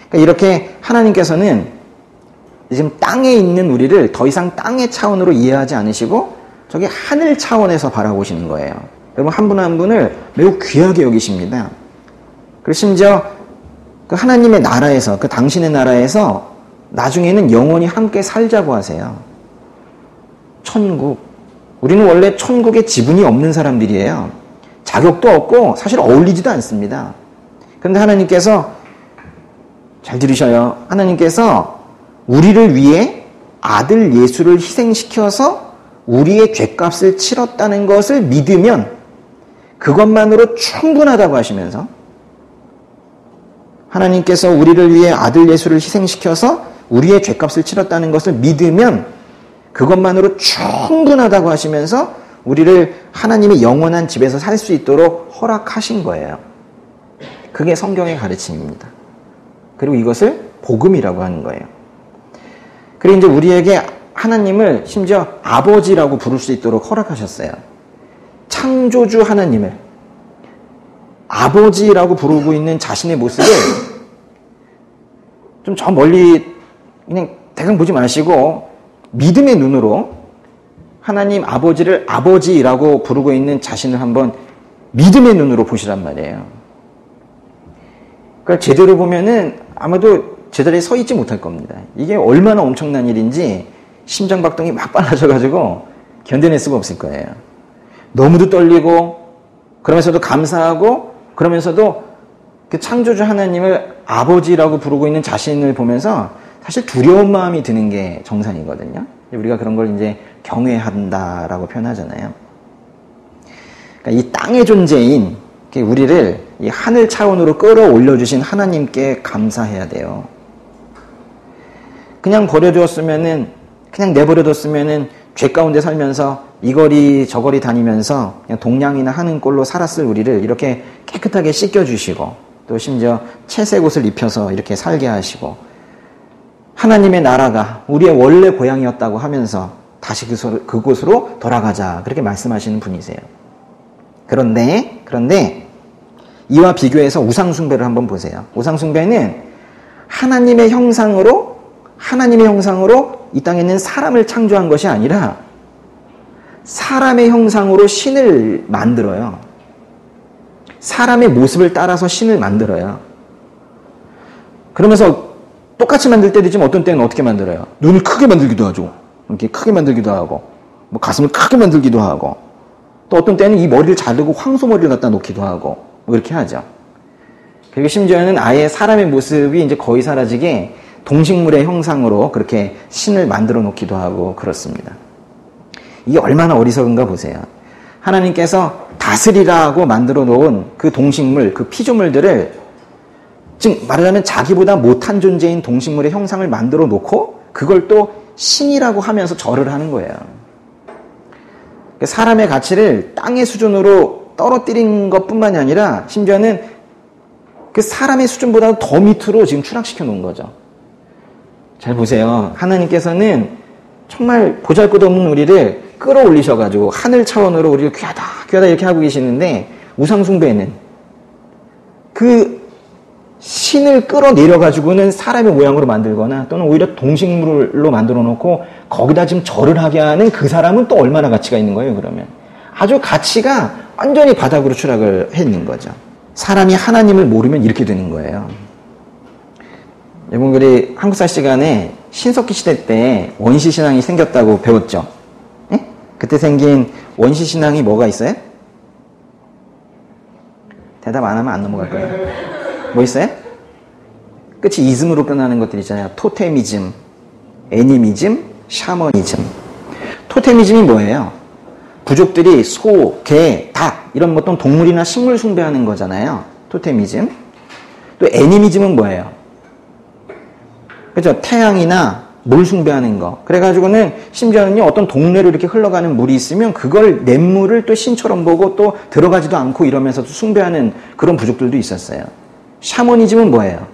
그러니까 이렇게 하나님께서는 지금 땅에 있는 우리를 더 이상 땅의 차원으로 이해하지 않으시고 저게 하늘 차원에서 바라보시는 거예요. 여러분 한 분 한 분을 매우 귀하게 여기십니다. 그리고 심지어 그 하나님의 나라에서, 그 당신의 나라에서 나중에는 영원히 함께 살자고 하세요. 천국. 우리는 원래 천국에 지분이 없는 사람들이에요. 자격도 없고 사실 어울리지도 않습니다. 그런데 하나님께서, 잘 들으셔요. 하나님께서 우리를 위해 아들 예수를 희생시켜서 우리의 죄값을 치렀다는 것을 믿으면 그것만으로 충분하다고 하시면서, 하나님께서 우리를 위해 아들 예수를 희생시켜서 우리의 죄값을 치렀다는 것을 믿으면 그것만으로 충분하다고 하시면서 우리를 하나님의 영원한 집에서 살 수 있도록 허락하신 거예요. 그게 성경의 가르침입니다. 그리고 이것을 복음이라고 하는 거예요. 그리고 이제 우리에게 하나님을 심지어 아버지라고 부를 수 있도록 허락하셨어요. 창조주 하나님을 아버지라고 부르고 있는 자신의 모습을 좀 저 멀리 그냥 대강 보지 마시고 믿음의 눈으로 하나님 아버지를 아버지라고 부르고 있는 자신을 한번 믿음의 눈으로 보시란 말이에요. 그러니까 제대로 보면은 아마도 제자리에 서 있지 못할 겁니다. 이게 얼마나 엄청난 일인지 심장박동이 막 빨라져가지고 견뎌낼 수가 없을 거예요. 너무도 떨리고 그러면서도 감사하고 그러면서도 그 창조주 하나님을 아버지라고 부르고 있는 자신을 보면서 사실 두려운 마음이 드는 게 정상이거든요. 우리가 그런 걸 이제 경외한다라고 표현하잖아요. 그러니까 이 땅의 존재인 우리를 이 하늘 차원으로 끌어올려주신 하나님께 감사해야 돼요. 그냥 버려두었으면은, 그냥 내버려뒀으면은 죄 가운데 살면서 이거리 저거리 다니면서 그냥 동냥이나 하는 꼴로 살았을 우리를 이렇게 깨끗하게 씻겨주시고 또 심지어 채색 옷을 입혀서 이렇게 살게 하시고 하나님의 나라가 우리의 원래 고향이었다고 하면서 다시 그곳으로 돌아가자 그렇게 말씀하시는 분이세요. 그런데 이와 비교해서 우상숭배를 한번 보세요. 우상숭배는 하나님의 형상으로 이 땅에 있는 사람을 창조한 것이 아니라 사람의 형상으로 신을 만들어요. 사람의 모습을 따라서 신을 만들어요. 그러면서 똑같이 만들 때도 있지만 어떤 때는 어떻게 만들어요? 눈을 크게 만들기도 하죠. 이렇게 크게 만들기도 하고, 뭐 가슴을 크게 만들기도 하고, 또 어떤 때는 이 머리를 자르고 황소머리를 갖다 놓기도 하고, 뭐 이렇게 하죠. 그리고 심지어는 아예 사람의 모습이 이제 거의 사라지게 동식물의 형상으로 그렇게 신을 만들어 놓기도 하고 그렇습니다. 이게 얼마나 어리석은가 보세요. 하나님께서 다스리라고 만들어 놓은 그 동식물, 그 피조물들을, 즉 말하자면 자기보다 못한 존재인 동식물의 형상을 만들어 놓고 그걸 또 신이라고 하면서 절을 하는 거예요. 사람의 가치를 땅의 수준으로 떨어뜨린 것뿐만이 아니라 심지어는 그 사람의 수준보다 더 밑으로 지금 추락시켜 놓은 거죠. 잘 보세요. 하나님께서는 정말 보잘것없는 우리를 끌어올리셔가지고 하늘 차원으로 우리를 귀하다 이렇게 하고 계시는데, 우상숭배는 그 신을 끌어내려가지고는 사람의 모양으로 만들거나 또는 오히려 동식물로 만들어 놓고 거기다 지금 절을 하게 하는 그 사람은 또 얼마나 가치가 있는 거예요, 그러면? 아주 가치가 완전히 바닥으로 추락을 했는 거죠. 사람이 하나님을 모르면 이렇게 되는 거예요. 여러분, 우리 한국사 시간에 신석기 시대 때 원시신앙이 생겼다고 배웠죠? 예? 그때 생긴 원시신앙이 뭐가 있어요? 대답 안 하면 안 넘어갈 거예요. 뭐 있어요? 끝이 이즘으로 끝나는 것들 있잖아요. 토테미즘, 애니미즘, 샤머니즘. 토테미즘이 뭐예요? 부족들이 소, 개, 닭 이런 어떤 동물이나 식물 숭배하는 거잖아요. 토테미즘. 또 애니미즘은 뭐예요? 그죠? 태양이나 물 숭배하는 거. 그래가지고는 심지어는요, 어떤 동네로 이렇게 흘러가는 물이 있으면 그걸 냇물을 또 신처럼 보고 또 들어가지도 않고 이러면서도 숭배하는 그런 부족들도 있었어요. 샤머니즘은 뭐예요?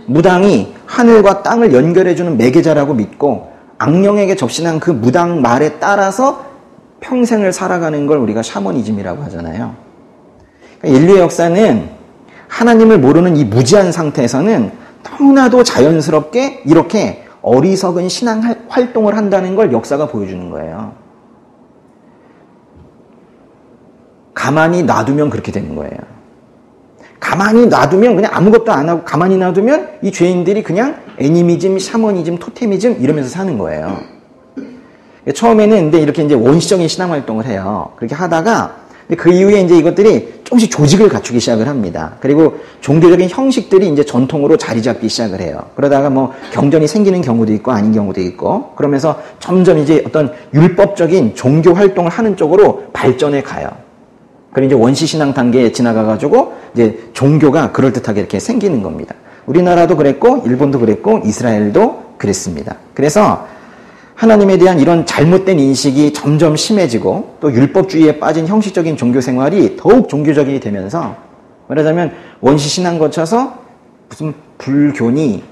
무당이 하늘과 땅을 연결해주는 매개자라고 믿고 악령에게 접신한 그 무당 말에 따라서 평생을 살아가는 걸 우리가 샤머니즘이라고 하잖아요. 그러니까 인류의 역사는 하나님을 모르는 이 무지한 상태에서는 너무나도 자연스럽게 이렇게 어리석은 신앙 활동을 한다는 걸 역사가 보여주는 거예요. 가만히 놔두면 그렇게 되는 거예요. 가만히 놔두면 그냥 아무것도 안 하고 가만히 놔두면 이 죄인들이 그냥 애니미즘, 샤머니즘, 토테미즘 이러면서 사는 거예요. 처음에는 근데 이렇게 이제 원시적인 신앙 활동을 해요. 그렇게 하다가 그 이후에 이제 이것들이 조금씩 조직을 갖추기 시작을 합니다. 그리고 종교적인 형식들이 이제 전통으로 자리 잡기 시작을 해요. 그러다가 뭐 경전이 생기는 경우도 있고 아닌 경우도 있고 그러면서 점점 이제 어떤 율법적인 종교 활동을 하는 쪽으로 발전해 가요. 그리고 이제 원시신앙 단계에 지나가가지고 이제 종교가 그럴듯하게 이렇게 생기는 겁니다. 우리나라도 그랬고, 일본도 그랬고, 이스라엘도 그랬습니다. 그래서 하나님에 대한 이런 잘못된 인식이 점점 심해지고 또 율법주의에 빠진 형식적인 종교 생활이 더욱 종교적이 되면서 말하자면 원시신앙 거쳐서 무슨 불교니,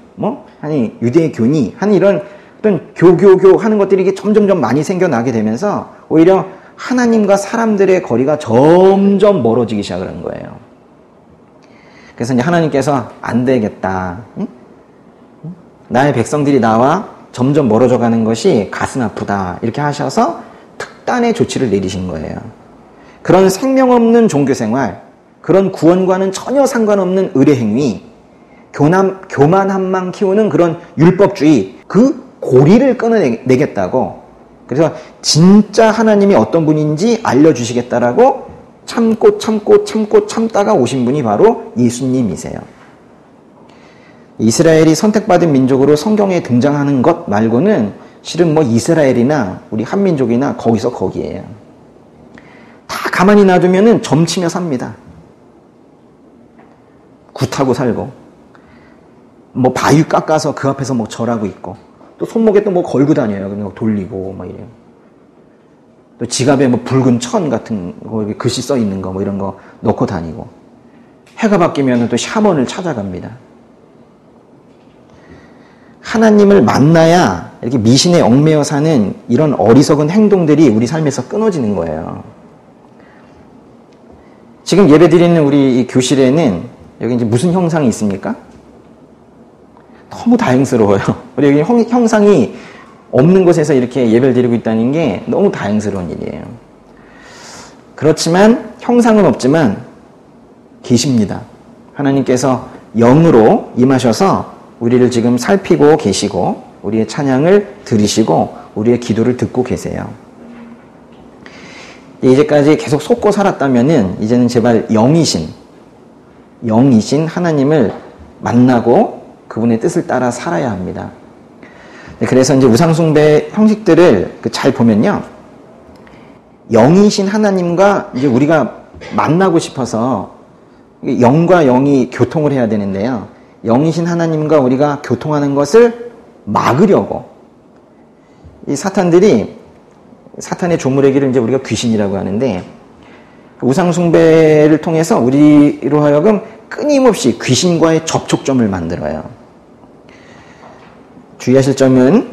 아니 유대교니 하는 이런 어떤 교교 하는 것들이 이게 점점 많이 생겨나게 되면서 오히려 하나님과 사람들의 거리가 점점 멀어지기 시작을 한 거예요. 그래서 이제 하나님께서 안 되겠다. 응? 나의 백성들이 나와 점점 멀어져 가는 것이 가슴 아프다. 이렇게 하셔서 특단의 조치를 내리신 거예요. 그런 생명 없는 종교 생활, 그런 구원과는 전혀 상관없는 의례 행위, 교만함만 키우는 그런 율법주의, 그 고리를 끊어내겠다고. 그래서 진짜 하나님이 어떤 분인지 알려주시겠다라고 참다가 오신 분이 바로 예수님이세요. 이스라엘이 선택받은 민족으로 성경에 등장하는 것 말고는 실은 뭐 이스라엘이나 우리 한민족이나 거기서 거기에요. 다 가만히 놔두면은 점치며 삽니다. 굿하고 살고, 뭐 바위 깎아서 그 앞에서 뭐 절하고 있고, 또 손목에 또 뭐 걸고 다녀요. 그냥 돌리고 막 이래요. 또 지갑에 뭐 붉은 천 같은 거 글씨 써 있는 거 뭐 이런 거 넣고 다니고, 해가 바뀌면 또 샤먼을 찾아갑니다. 하나님을 만나야 이렇게 미신에 얽매여 사는 이런 어리석은 행동들이 우리 삶에서 끊어지는 거예요. 지금 예배 드리는 우리 이 교실에는 여기 이제 무슨 형상이 있습니까? 너무 다행스러워요. 우리 여기 형상이 없는 곳에서 이렇게 예배를 드리고 있다는 게 너무 다행스러운 일이에요. 그렇지만 형상은 없지만 계십니다. 하나님께서 영으로 임하셔서 우리를 지금 살피고 계시고 우리의 찬양을 들으시고 우리의 기도를 듣고 계세요. 이제까지 계속 속고 살았다면은 이제는 제발 영이신 하나님을 만나고 그분의 뜻을 따라 살아야 합니다. 그래서 이제 우상숭배 형식들을 잘 보면요, 영이신 하나님과 이제 우리가 만나고 싶어서 영과 영이 교통을 해야 되는데요. 영이신 하나님과 우리가 교통하는 것을 막으려고 이 사탄의 조물의 길을 이제 우리가 귀신이라고 하는데, 우상숭배를 통해서 우리로 하여금 끊임없이 귀신과의 접촉점을 만들어요. 주의하실 점은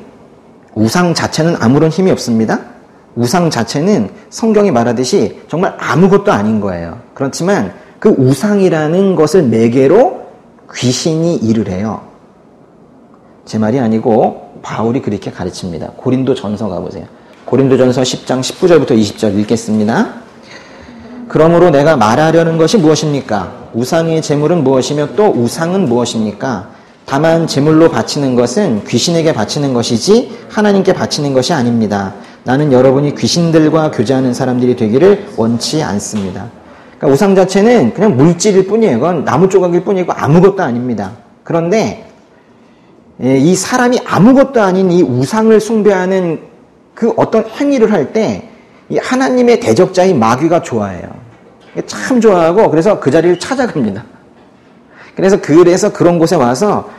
우상 자체는 아무런 힘이 없습니다. 우상 자체는 성경이 말하듯이 정말 아무것도 아닌 거예요. 그렇지만 그 우상이라는 것을 매개로 귀신이 일을 해요. 제 말이 아니고 바울이 그렇게 가르칩니다. 고린도전서 가보세요. 고린도전서 10장 19절부터 20절 읽겠습니다. 그러므로 내가 말하려는 것이 무엇입니까? 우상의 제물은 무엇이며 또 우상은 무엇입니까? 다만 제물로 바치는 것은 귀신에게 바치는 것이지 하나님께 바치는 것이 아닙니다. 나는 여러분이 귀신들과 교제하는 사람들이 되기를 원치 않습니다. 그러니까 우상 자체는 그냥 물질일 뿐이에요. 그건 나무 조각일 뿐이고 아무것도 아닙니다. 그런데 이 사람이 아무것도 아닌 이 우상을 숭배하는 그 어떤 행위를 할 때 이 하나님의 대적자인 마귀가 좋아해요. 참 좋아하고 그래서 그 자리를 찾아갑니다. 그래서 그런 곳에 와서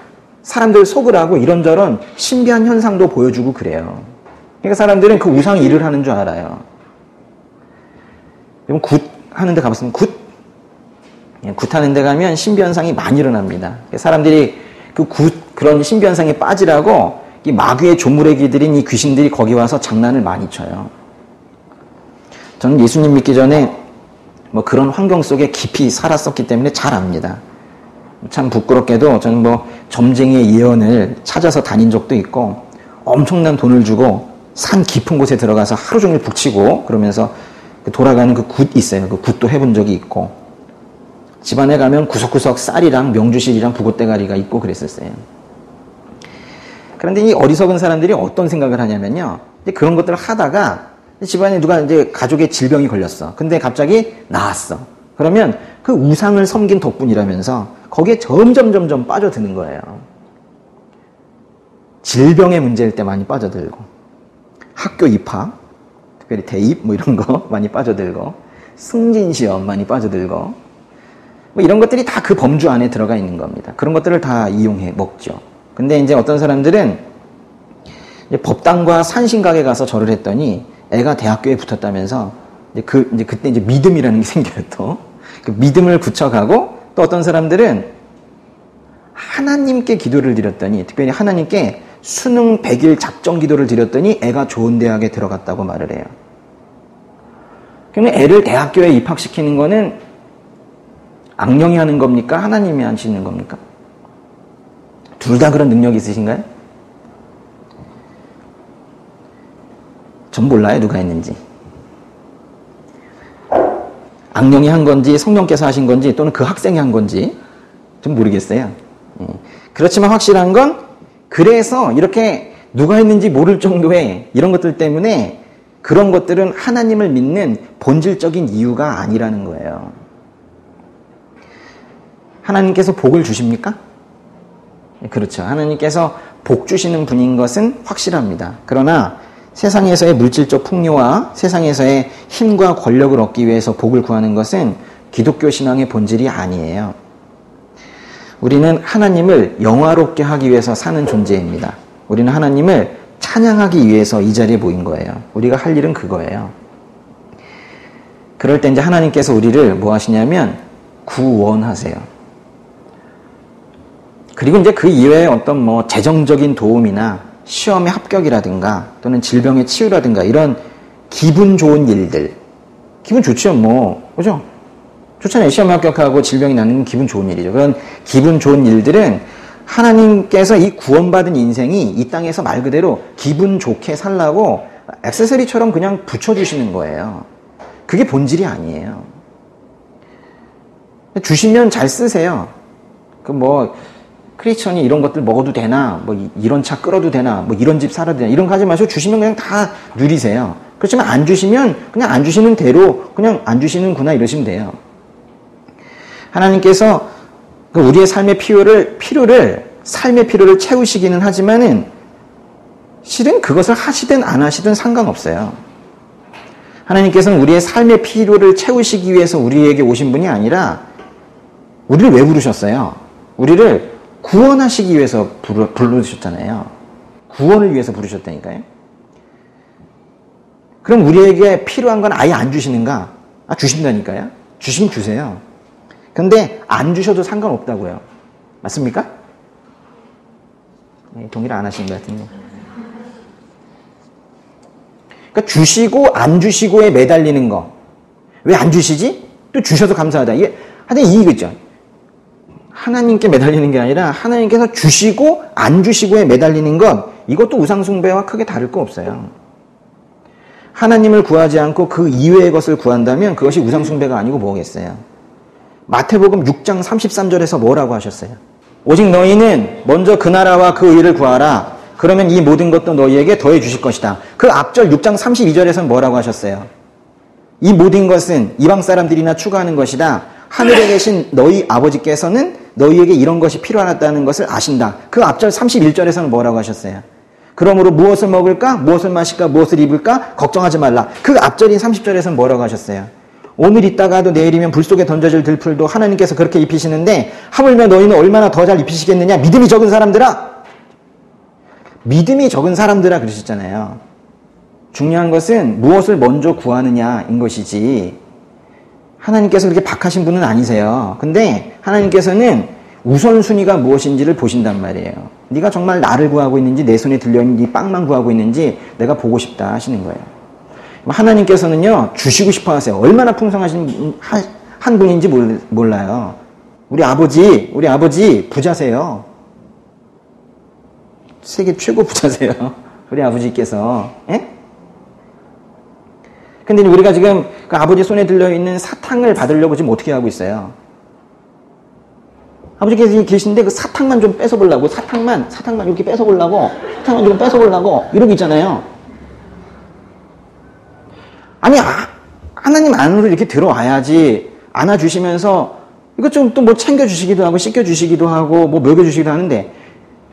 사람들 속으라고 이런저런 신비한 현상도 보여주고 그래요. 그러니까 사람들은 그 우상 일을 하는 줄 알아요. 그럼 굿 하는 데 가봤으면 굿 하는 데 가면 신비현상이 많이 일어납니다. 사람들이 그런 신비현상에 빠지라고 이 마귀의 조물의 기들인 이 귀신들이 거기 와서 장난을 많이 쳐요. 저는 예수님 믿기 전에 뭐 그런 환경 속에 깊이 살았었기 때문에 잘 압니다. 참 부끄럽게도 저는 뭐 점쟁이의 예언을 찾아서 다닌 적도 있고 엄청난 돈을 주고 산 깊은 곳에 들어가서 하루 종일 북치고 그러면서 돌아가는 그 굿 있어요. 그 굿도 해본 적이 있고, 집안에 가면 구석구석 쌀이랑 명주실이랑 북엇대가리가 있고 그랬었어요. 그런데 이 어리석은 사람들이 어떤 생각을 하냐면요, 이제 그런 것들을 하다가 집안에 누가 이제 가족의 질병이 걸렸어. 근데 갑자기 나았어. 그러면 그 우상을 섬긴 덕분이라면서 거기에 점점 빠져드는 거예요. 질병의 문제일 때 많이 빠져들고, 학교 입학, 특별히 대입 뭐 이런 거 많이 빠져들고, 승진시험 많이 빠져들고, 뭐 이런 것들이 다 그 범주 안에 들어가 있는 겁니다. 그런 것들을 다 이용해 먹죠. 근데 이제 어떤 사람들은 이제 법당과 산신각에 가서 절을 했더니 애가 대학교에 붙었다면서 그때 이제 믿음이라는 게 생겨요. 또 그 믿음을 굳혀가고, 또 어떤 사람들은 하나님께 기도를 드렸더니, 특별히 하나님께 수능 100일 작정 기도를 드렸더니 애가 좋은 대학에 들어갔다고 말을 해요. 그러면 애를 대학교에 입학시키는 거는 악령이 하는 겁니까? 하나님이 하시는 겁니까? 둘 다 그런 능력이 있으신가요? 전 몰라요, 누가 했는지. 악령이 한 건지 성령께서 하신 건지 또는 그 학생이 한 건지 좀 모르겠어요. 그렇지만 확실한 건, 그래서 이렇게 누가 했는지 모를 정도의 이런 것들 때문에 그런 것들은 하나님을 믿는 본질적인 이유가 아니라는 거예요. 하나님께서 복을 주십니까? 그렇죠. 하나님께서 복 주시는 분인 것은 확실합니다. 그러나 세상에서의 물질적 풍요와 세상에서의 힘과 권력을 얻기 위해서 복을 구하는 것은 기독교 신앙의 본질이 아니에요. 우리는 하나님을 영화롭게 하기 위해서 사는 존재입니다. 우리는 하나님을 찬양하기 위해서 이 자리에 모인 거예요. 우리가 할 일은 그거예요. 그럴 때 이제 하나님께서 우리를 뭐 하시냐면 구원하세요. 그리고 이제 그 이외에 어떤 뭐 재정적인 도움이나 시험의 합격이라든가 또는 질병의 치유라든가 이런 기분 좋은 일들, 기분 좋죠, 뭐, 그죠? 좋잖아요. 시험에 합격하고 질병이 나는 건 기분 좋은 일이죠. 그런 기분 좋은 일들은 하나님께서 이 구원받은 인생이 이 땅에서 말 그대로 기분 좋게 살라고 액세서리처럼 그냥 붙여주시는 거예요. 그게 본질이 아니에요. 주시면 잘 쓰세요. 크리스천이 이런 것들 먹어도 되나, 이런 차 끌어도 되나, 이런 집 살아도 되나, 이런 거 하지 마시고 주시면 그냥 다 누리세요. 그렇지만 안 주시면 그냥 안 주시는 대로 그냥 안 주시는구나 이러시면 돼요. 하나님께서 우리의 삶의 삶의 필요를 채우시기는 하지만은 실은 그것을 하시든 안 하시든 상관없어요. 하나님께서는 우리의 삶의 필요를 채우시기 위해서 우리에게 오신 분이 아니라 우리를 왜 부르셨어요? 우리를 구원하시기 위해서 부르셨잖아요. 구원을 위해서 부르셨다니까요. 그럼 우리에게 필요한 건 아예 안 주시는가? 주신다니까요. 주시면 주세요. 근데 안 주셔도 상관없다고요. 맞습니까? 동의를 안 하시는 것 같은데. 그러니까 주시고 안 주시고에 매달리는 거. 왜 안 주시지? 또 주셔서 감사하다. 이게 하여튼 이거죠. 하나님께 매달리는 게 아니라 하나님께서 주시고 안 주시고에 매달리는 것, 이것도 우상숭배와 크게 다를 거 없어요. 하나님을 구하지 않고 그 이외의 것을 구한다면 그것이 우상숭배가 아니고 뭐겠어요? 마태복음 6장 33절에서 뭐라고 하셨어요? 오직 너희는 먼저 그 나라와 그 의를 구하라. 그러면 이 모든 것도 너희에게 더해 주실 것이다. 그 앞절 6장 32절에서는 뭐라고 하셨어요? 이 모든 것은 이방 사람들이나 추구하는 것이다. 하늘에 계신 너희 아버지께서는 너희에게 이런 것이 필요하다는 것을 아신다. 그 앞절 31절에서는 뭐라고 하셨어요? 그러므로 무엇을 먹을까? 무엇을 마실까? 무엇을 입을까? 걱정하지 말라. 그 앞절인 30절에서는 뭐라고 하셨어요? 오늘 있다가도 내일이면 불 속에 던져질 들풀도 하나님께서 그렇게 입히시는데 하물며 너희는 얼마나 더 잘 입히시겠느냐? 믿음이 적은 사람들아! 믿음이 적은 사람들아 그러셨잖아요. 중요한 것은 무엇을 먼저 구하느냐인 것이지 하나님께서 그렇게 박하신 분은 아니세요. 근데 하나님께서는 우선순위가 무엇인지를 보신단 말이에요. 네가 정말 나를 구하고 있는지 내 손에 들려있는 네 빵만 구하고 있는지 내가 보고 싶다 하시는 거예요. 하나님께서는요 주시고 싶어 하세요. 얼마나 풍성하신 한 분인지 몰라요. 우리 아버지 부자세요. 세계 최고 부자세요. 우리 아버지께서. 예? 근데 우리가 지금 그 아버지 손에 들려있는 사탕을 받으려고 지금 어떻게 하고 있어요? 아버지께서 계신데 그 사탕만 좀 뺏어보려고, 사탕만 이렇게 뺏어보려고, 사탕만 좀 뺏어보려고, 이러고 있잖아요. 아니, 하나님 안으로 이렇게 들어와야지, 안아주시면서, 이것 좀 또 뭐 챙겨주시기도 하고, 씻겨주시기도 하고, 뭐 먹여주시기도 하는데,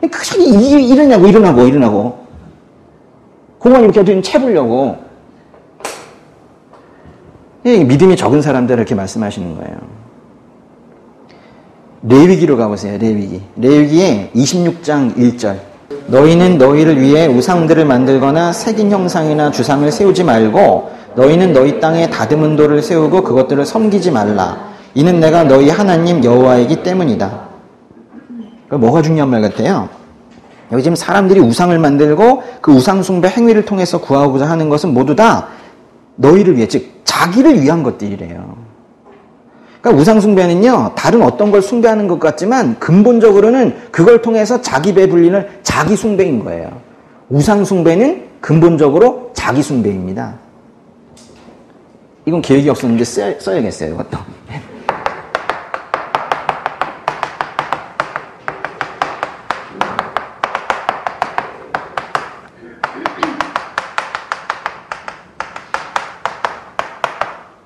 그 자기 일어나고. 그만 이렇게 좀 채보려고. 믿음이 적은 사람들 이렇게 말씀하시는 거예요. 레위기로 가보세요. 레위기의 26장 1절. 너희는 너희를 위해 우상들을 만들거나 새긴 형상이나 주상을 세우지 말고 너희는 너희 땅에 다듬은 돌을 세우고 그것들을 섬기지 말라. 이는 내가 너희 하나님 여호와이기 때문이다. 뭐가 중요한 말 같아요? 여기 지금 사람들이 우상을 만들고 그 우상 숭배 행위를 통해서 구하고자 하는 것은 모두 다 너희를 위해, 즉 자기를 위한 것들이래요. 그러니까 우상 숭배는요, 다른 어떤 걸 숭배하는 것 같지만 근본적으로는 그걸 통해서 자기 배불리는 자기 숭배인 거예요. 우상 숭배는 근본적으로 자기 숭배입니다. 이건 계획이 없었는데 써야겠어요, 이것도.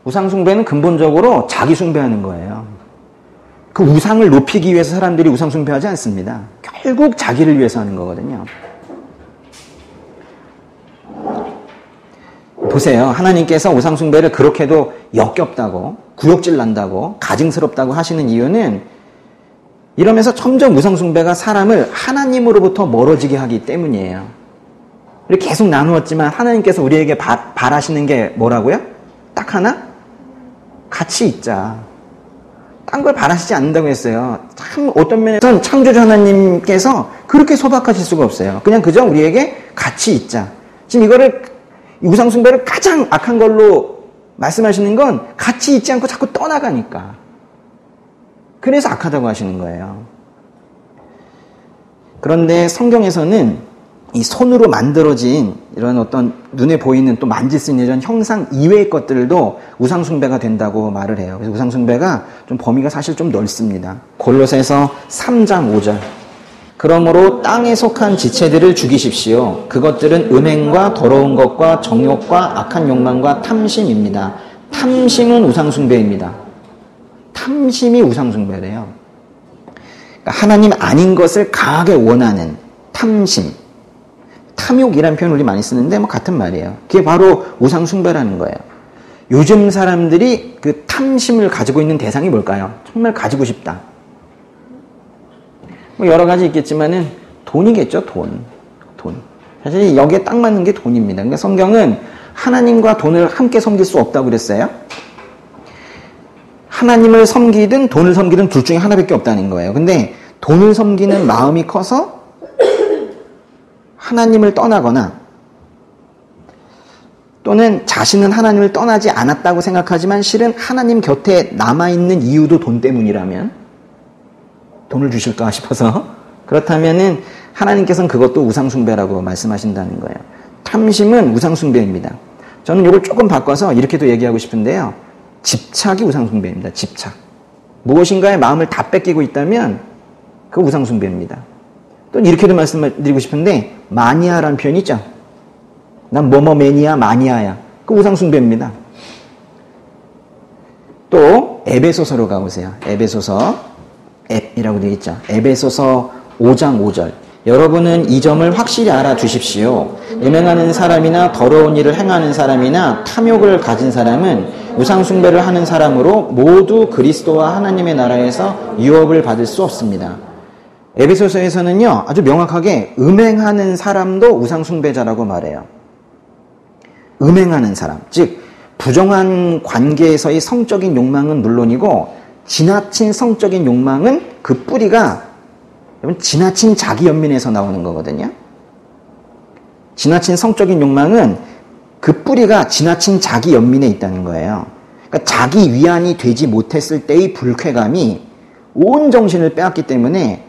우상 숭배는 근본적으로 자기 숭배하는 거예요. 그 우상을 높이기 위해서 사람들이 우상 숭배하지 않습니다. 결국 자기를 위해서 하는 거거든요. 보세요. 하나님께서 우상 숭배를 그렇게도 역겹다고, 구역질 난다고, 가증스럽다고 하시는 이유는 이러면서 점점 우상 숭배가 사람을 하나님으로부터 멀어지게 하기 때문이에요. 우리 계속 나누었지만 하나님께서 우리에게 바라시는 게 뭐라고요? 딱 하나? 같이 있자. 딴 걸 바라시지 않는다고 했어요. 참 어떤 면에서는 창조주 하나님께서 그렇게 소박하실 수가 없어요. 그저 우리에게 같이 있자. 지금 이거를 우상 숭배를 가장 악한 걸로 말씀하시는 건 같이 있지 않고 자꾸 떠나가니까. 그래서 악하다고 하시는 거예요. 그런데 성경에서는 이 손으로 만들어진 이런 어떤 눈에 보이는 또 만질 수 있는 이런 형상 이외의 것들도 우상숭배가 된다고 말을 해요. 그래서 우상숭배가 좀 범위가 사실 좀 넓습니다. 골로새서 3장 5절. 그러므로 땅에 속한 지체들을 죽이십시오. 그것들은 음행과 더러운 것과 정욕과 악한 욕망과 탐심입니다. 탐심은 우상숭배입니다. 탐심이 우상숭배래요. 그러니까 하나님 아닌 것을 강하게 원하는 탐심. 탐욕이라는 표현을 우리 많이 쓰는데 같은 말이에요. 그게 바로 우상 숭배라는 거예요. 요즘 사람들이 그 탐심을 가지고 있는 대상이 뭘까요? 정말 가지고 싶다. 여러 가지 있겠지만은 돈이겠죠, 돈. 사실 여기에 딱 맞는 게 돈입니다. 그러니까 성경은 하나님과 돈을 함께 섬길 수 없다고 그랬어요. 하나님을 섬기든 돈을 섬기든 둘 중에 하나밖에 없다는 거예요. 근데 돈을 섬기는 마음이 커서 하나님을 떠나거나 또는 자신은 하나님을 떠나지 않았다고 생각하지만 실은 하나님 곁에 남아있는 이유도 돈 때문이라면 돈을 주실까 싶어서 그렇다면은 하나님께서는 그것도 우상숭배라고 말씀하신다는 거예요. 탐심은 우상숭배입니다. 저는 이걸 조금 바꿔서 이렇게도 얘기하고 싶은데요. 집착이 우상숭배입니다. 집착. 무엇인가에 마음을 다 뺏기고 있다면 그거 우상숭배입니다. 또 이렇게도 말씀드리고 싶은데 마니아라는 표현이 있죠. 난 뭐뭐 매니아 마니아야. 그 우상숭배입니다. 또 에베소서로 가보세요. 에베소서 앱이라고 되어 있죠. 에베소서 5장 5절. 여러분은 이 점을 확실히 알아두십시오. 음행하는 사람이나 더러운 일을 행하는 사람이나 탐욕을 가진 사람은 우상숭배를 하는 사람으로 모두 그리스도와 하나님의 나라에서 유업을 받을 수 없습니다. 에베소서에서는요, 아주 명확하게 음행하는 사람도 우상숭배자라고 말해요. 음행하는 사람, 즉 부정한 관계에서의 성적인 욕망은 물론이고 지나친 성적인 욕망은 그 뿌리가 지나친 자기 연민에서 나오는 거거든요. 지나친 성적인 욕망은 그 뿌리가 지나친 자기 연민에 있다는 거예요. 그러니까 자기 위안이 되지 못했을 때의 불쾌감이 온 정신을 빼앗기 때문에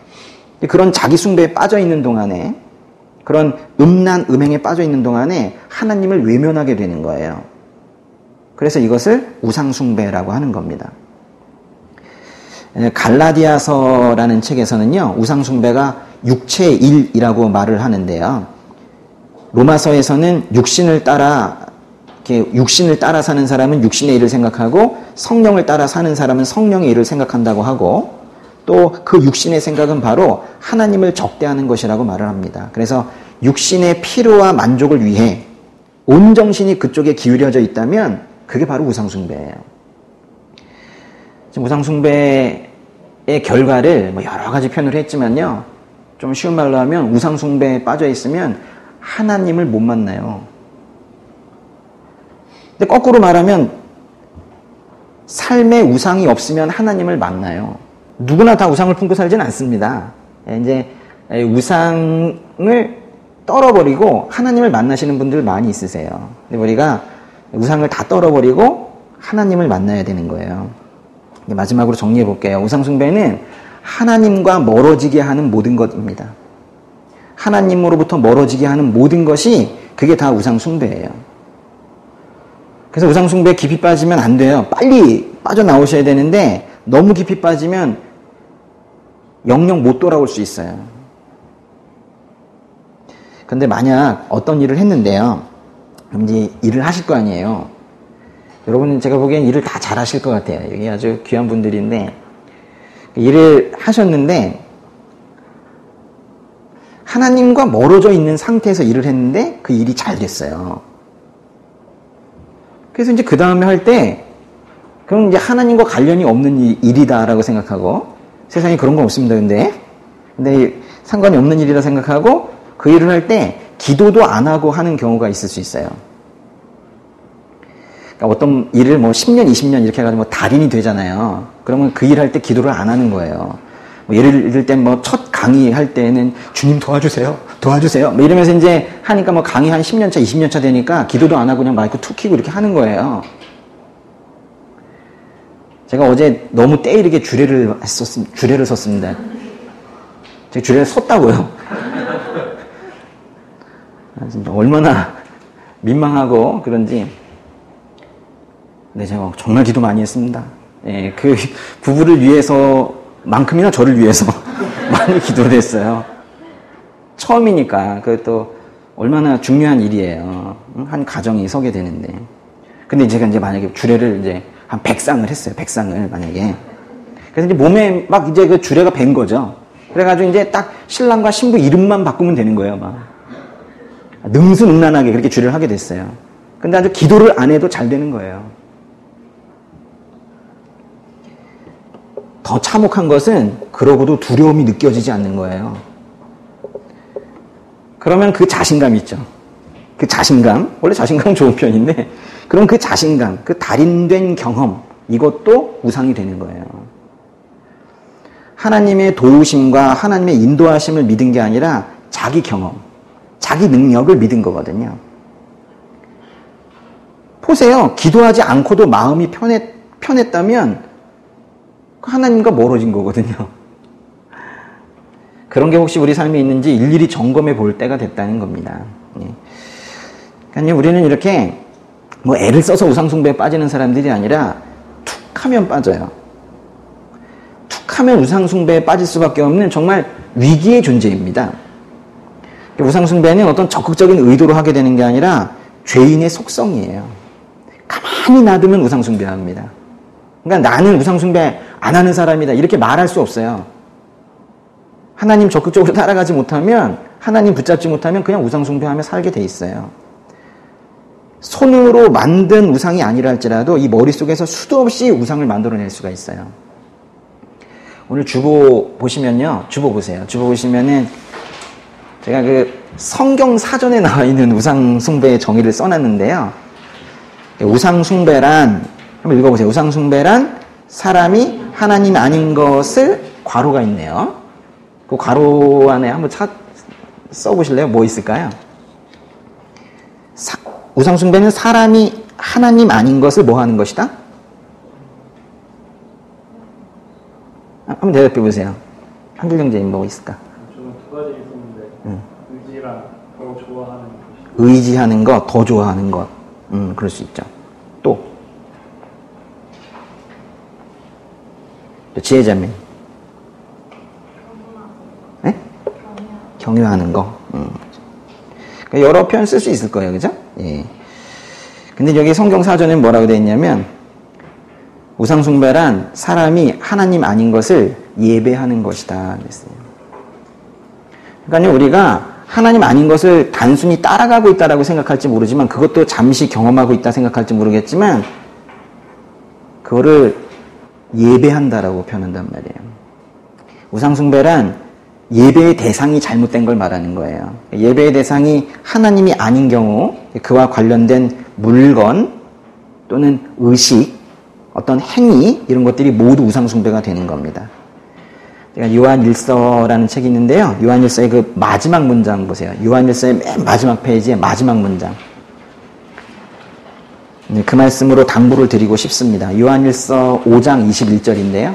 그런 자기 숭배에 빠져 있는 동안에, 그런 음란 음행에 빠져 있는 동안에 하나님을 외면하게 되는 거예요. 그래서 이것을 우상숭배라고 하는 겁니다. 갈라디아서라는 책에서는요, 우상숭배가 육체의 일이라고 말을 하는데요. 로마서에서는 육신을 따라 사는 사람은 육신의 일을 생각하고 성령을 따라 사는 사람은 성령의 일을 생각한다고 하고, 또 그 육신의 생각은 바로 하나님을 적대하는 것이라고 말을 합니다. 그래서 육신의 필요와 만족을 위해 온 정신이 그쪽에 기울여져 있다면 그게 바로 우상숭배예요. 우상숭배의 결과를 여러 가지 표현을 했지만요, 좀 쉬운 말로 하면 우상숭배에 빠져 있으면 하나님을 못 만나요. 근데 거꾸로 말하면 삶에 우상이 없으면 하나님을 만나요. 누구나 다 우상을 품고 살지는 않습니다. 이제 우상을 떨어버리고 하나님을 만나시는 분들 많이 있으세요. 근데 우리가 우상을 다 떨어버리고 하나님을 만나야 되는 거예요. 마지막으로 정리해 볼게요. 우상숭배는 하나님과 멀어지게 하는 모든 것입니다. 하나님으로부터 멀어지게 하는 모든 것이 그게 다 우상숭배예요. 그래서 우상숭배에 깊이 빠지면 안 돼요. 빨리 빠져나오셔야 되는데 너무 깊이 빠지면 영영 못 돌아올 수 있어요. 근데 만약 어떤 일을 했는데요, 그럼 이제 일을 하실 거 아니에요. 여러분은 제가 보기엔 일을 다 잘하실 것 같아요. 여기 아주 귀한 분들인데, 일을 하셨는데 하나님과 멀어져 있는 상태에서 일을 했는데 그 일이 잘 됐어요. 그래서 이제 그 다음에 할 때 그럼 이제 하나님과 관련이 없는 일이다라고 생각하고, 세상에 그런 건 없습니다. 근데 상관이 없는 일이라 생각하고 그 일을 할 때 기도도 안 하고 하는 경우가 있을 수 있어요. 그러니까 어떤 일을 10년, 20년 이렇게 해가지고 달인이 되잖아요. 그러면 그 일 할 때 기도를 안 하는 거예요. 예를 들 때 첫 강의할 때는 주님 도와주세요. 이러면서 이제 하니까 강의 한 10년 차, 20년 차 되니까 기도도 안 하고 그냥 마이크 툭 켜고 이렇게 하는 거예요. 제가 어제 너무 때이르게 주례를 섰습니다. 제가 주례를 섰다고요. 진짜 얼마나 민망하고 그런지. 네, 제가 정말 기도 많이 했습니다. 예, 그 부부를 위해서만큼이나 저를 위해서 많이 기도를 했어요. 처음이니까 그것도 얼마나 중요한 일이에요. 한 가정이 서게 되는데. 근데 제가 이제 만약에 주례를 이제 한 100상을 했어요. 100상을 만약에. 그래서 이제 몸에 막 이제 그 주례가 밴 거죠. 그래가지고 이제 딱 신랑과 신부 이름만 바꾸면 되는 거예요. 막 능수능란하게 그렇게 주례를 하게 됐어요. 근데 아주 기도를 안 해도 잘 되는 거예요. 더 참혹한 것은 그러고도 두려움이 느껴지지 않는 거예요. 그러면 그 자신감 있죠. 그 자신감, 원래 자신감은 좋은 편인데, 그럼 그 자신감, 그 달인된 경험, 이것도 우상이 되는 거예요. 하나님의 도우심과 하나님의 인도하심을 믿은 게 아니라 자기 경험, 자기 능력을 믿은 거거든요. 보세요. 기도하지 않고도 마음이 편했다면 하나님과 멀어진 거거든요. 그런 게 혹시 우리 삶에 있는지 일일이 점검해 볼 때가 됐다는 겁니다. 그러니까 우리는 이렇게 애를 써서 우상숭배에 빠지는 사람들이 아니라 툭 하면 빠져요. 툭 하면 우상숭배에 빠질 수밖에 없는 정말 위기의 존재입니다. 우상숭배는 어떤 적극적인 의도로 하게 되는 게 아니라 죄인의 속성이에요. 가만히 놔두면 우상숭배합니다. 그러니까 나는 우상숭배 안 하는 사람이다 이렇게 말할 수 없어요. 하나님 적극적으로 따라가지 못하면, 하나님 붙잡지 못하면 그냥 우상숭배하며 살게 돼 있어요. 손으로 만든 우상이 아니라 할지라도 이 머릿속에서 수도 없이 우상을 만들어낼 수가 있어요. 오늘 주보 보시면요. 주보 보세요. 주보 보시면은 제가 그 성경 사전에 나와 있는 우상숭배의 정의를 써놨는데요. 우상숭배란, 한번 읽어보세요. 우상숭배란 사람이 하나님 아닌 것을, 괄호가 있네요. 그 괄호 안에 한번 써보실래요? 뭐 있을까요? 우상숭배는 사람이 하나님 아닌 것을 뭐 하는 것이다? 한번 대답해 보세요. 한글경제님 뭐 있을까? 저는 두 가지 있었는데, 의지랑 더 좋아하는 것. 의지하는 것, 더 좋아하는 것. 그럴 수 있죠. 또? 지혜자매. 네? 경유하는 거. 그러니까 여러 표현 쓸 수 있을 거예요. 그죠? 예. 근데 여기 성경 사전에 뭐라고 되어 있냐면, 우상숭배란 사람이 하나님 아닌 것을 예배하는 것이다. 그랬어요. 그러니까 우리가 하나님 아닌 것을 단순히 따라가고 있다라고 생각할지 모르지만, 그것도 잠시 경험하고 있다 생각할지 모르겠지만, 그거를 예배한다라고 표현한단 말이에요. 우상숭배란 예배의 대상이 잘못된 걸 말하는 거예요. 예배의 대상이 하나님이 아닌 경우, 그와 관련된 물건 또는 의식, 어떤 행위, 이런 것들이 모두 우상숭배가 되는 겁니다. 제가 요한일서라는 책이 있는데요. 요한일서의 그 마지막 문장 보세요. 요한일서의 맨 마지막 페이지의 마지막 문장. 그 말씀으로 당부를 드리고 싶습니다. 요한일서 5장 21절인데요.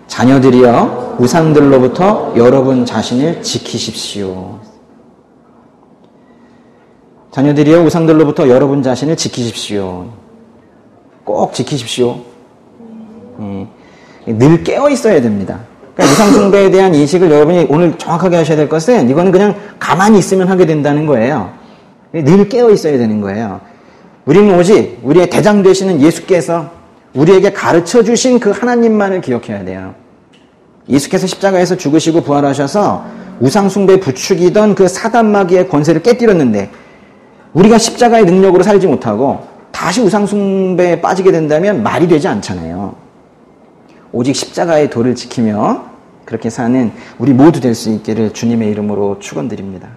자녀들이여 우상들로부터 여러분 자신을 지키십시오. 자녀들이여 우상들로부터 여러분 자신을 지키십시오. 꼭 지키십시오. 늘 깨어 있어야 됩니다. 그러니까 우상숭배에 대한 인식을 여러분이 오늘 정확하게 하셔야 될 것은, 이거는 그냥 가만히 있으면 하게 된다는 거예요. 늘 깨어 있어야 되는 거예요. 우리는 오직 우리의 대장 되시는 예수께서 우리에게 가르쳐 주신 그 하나님만을 기억해야 돼요. 예수께서 십자가에서 죽으시고 부활하셔서 우상숭배 부추기던 그 사단마귀의 권세를 깨뜨렸는데, 우리가 십자가의 능력으로 살지 못하고 다시 우상숭배에 빠지게 된다면 말이 되지 않잖아요. 오직 십자가의 도를 지키며 그렇게 사는 우리 모두 될 수 있기를 주님의 이름으로 축원드립니다.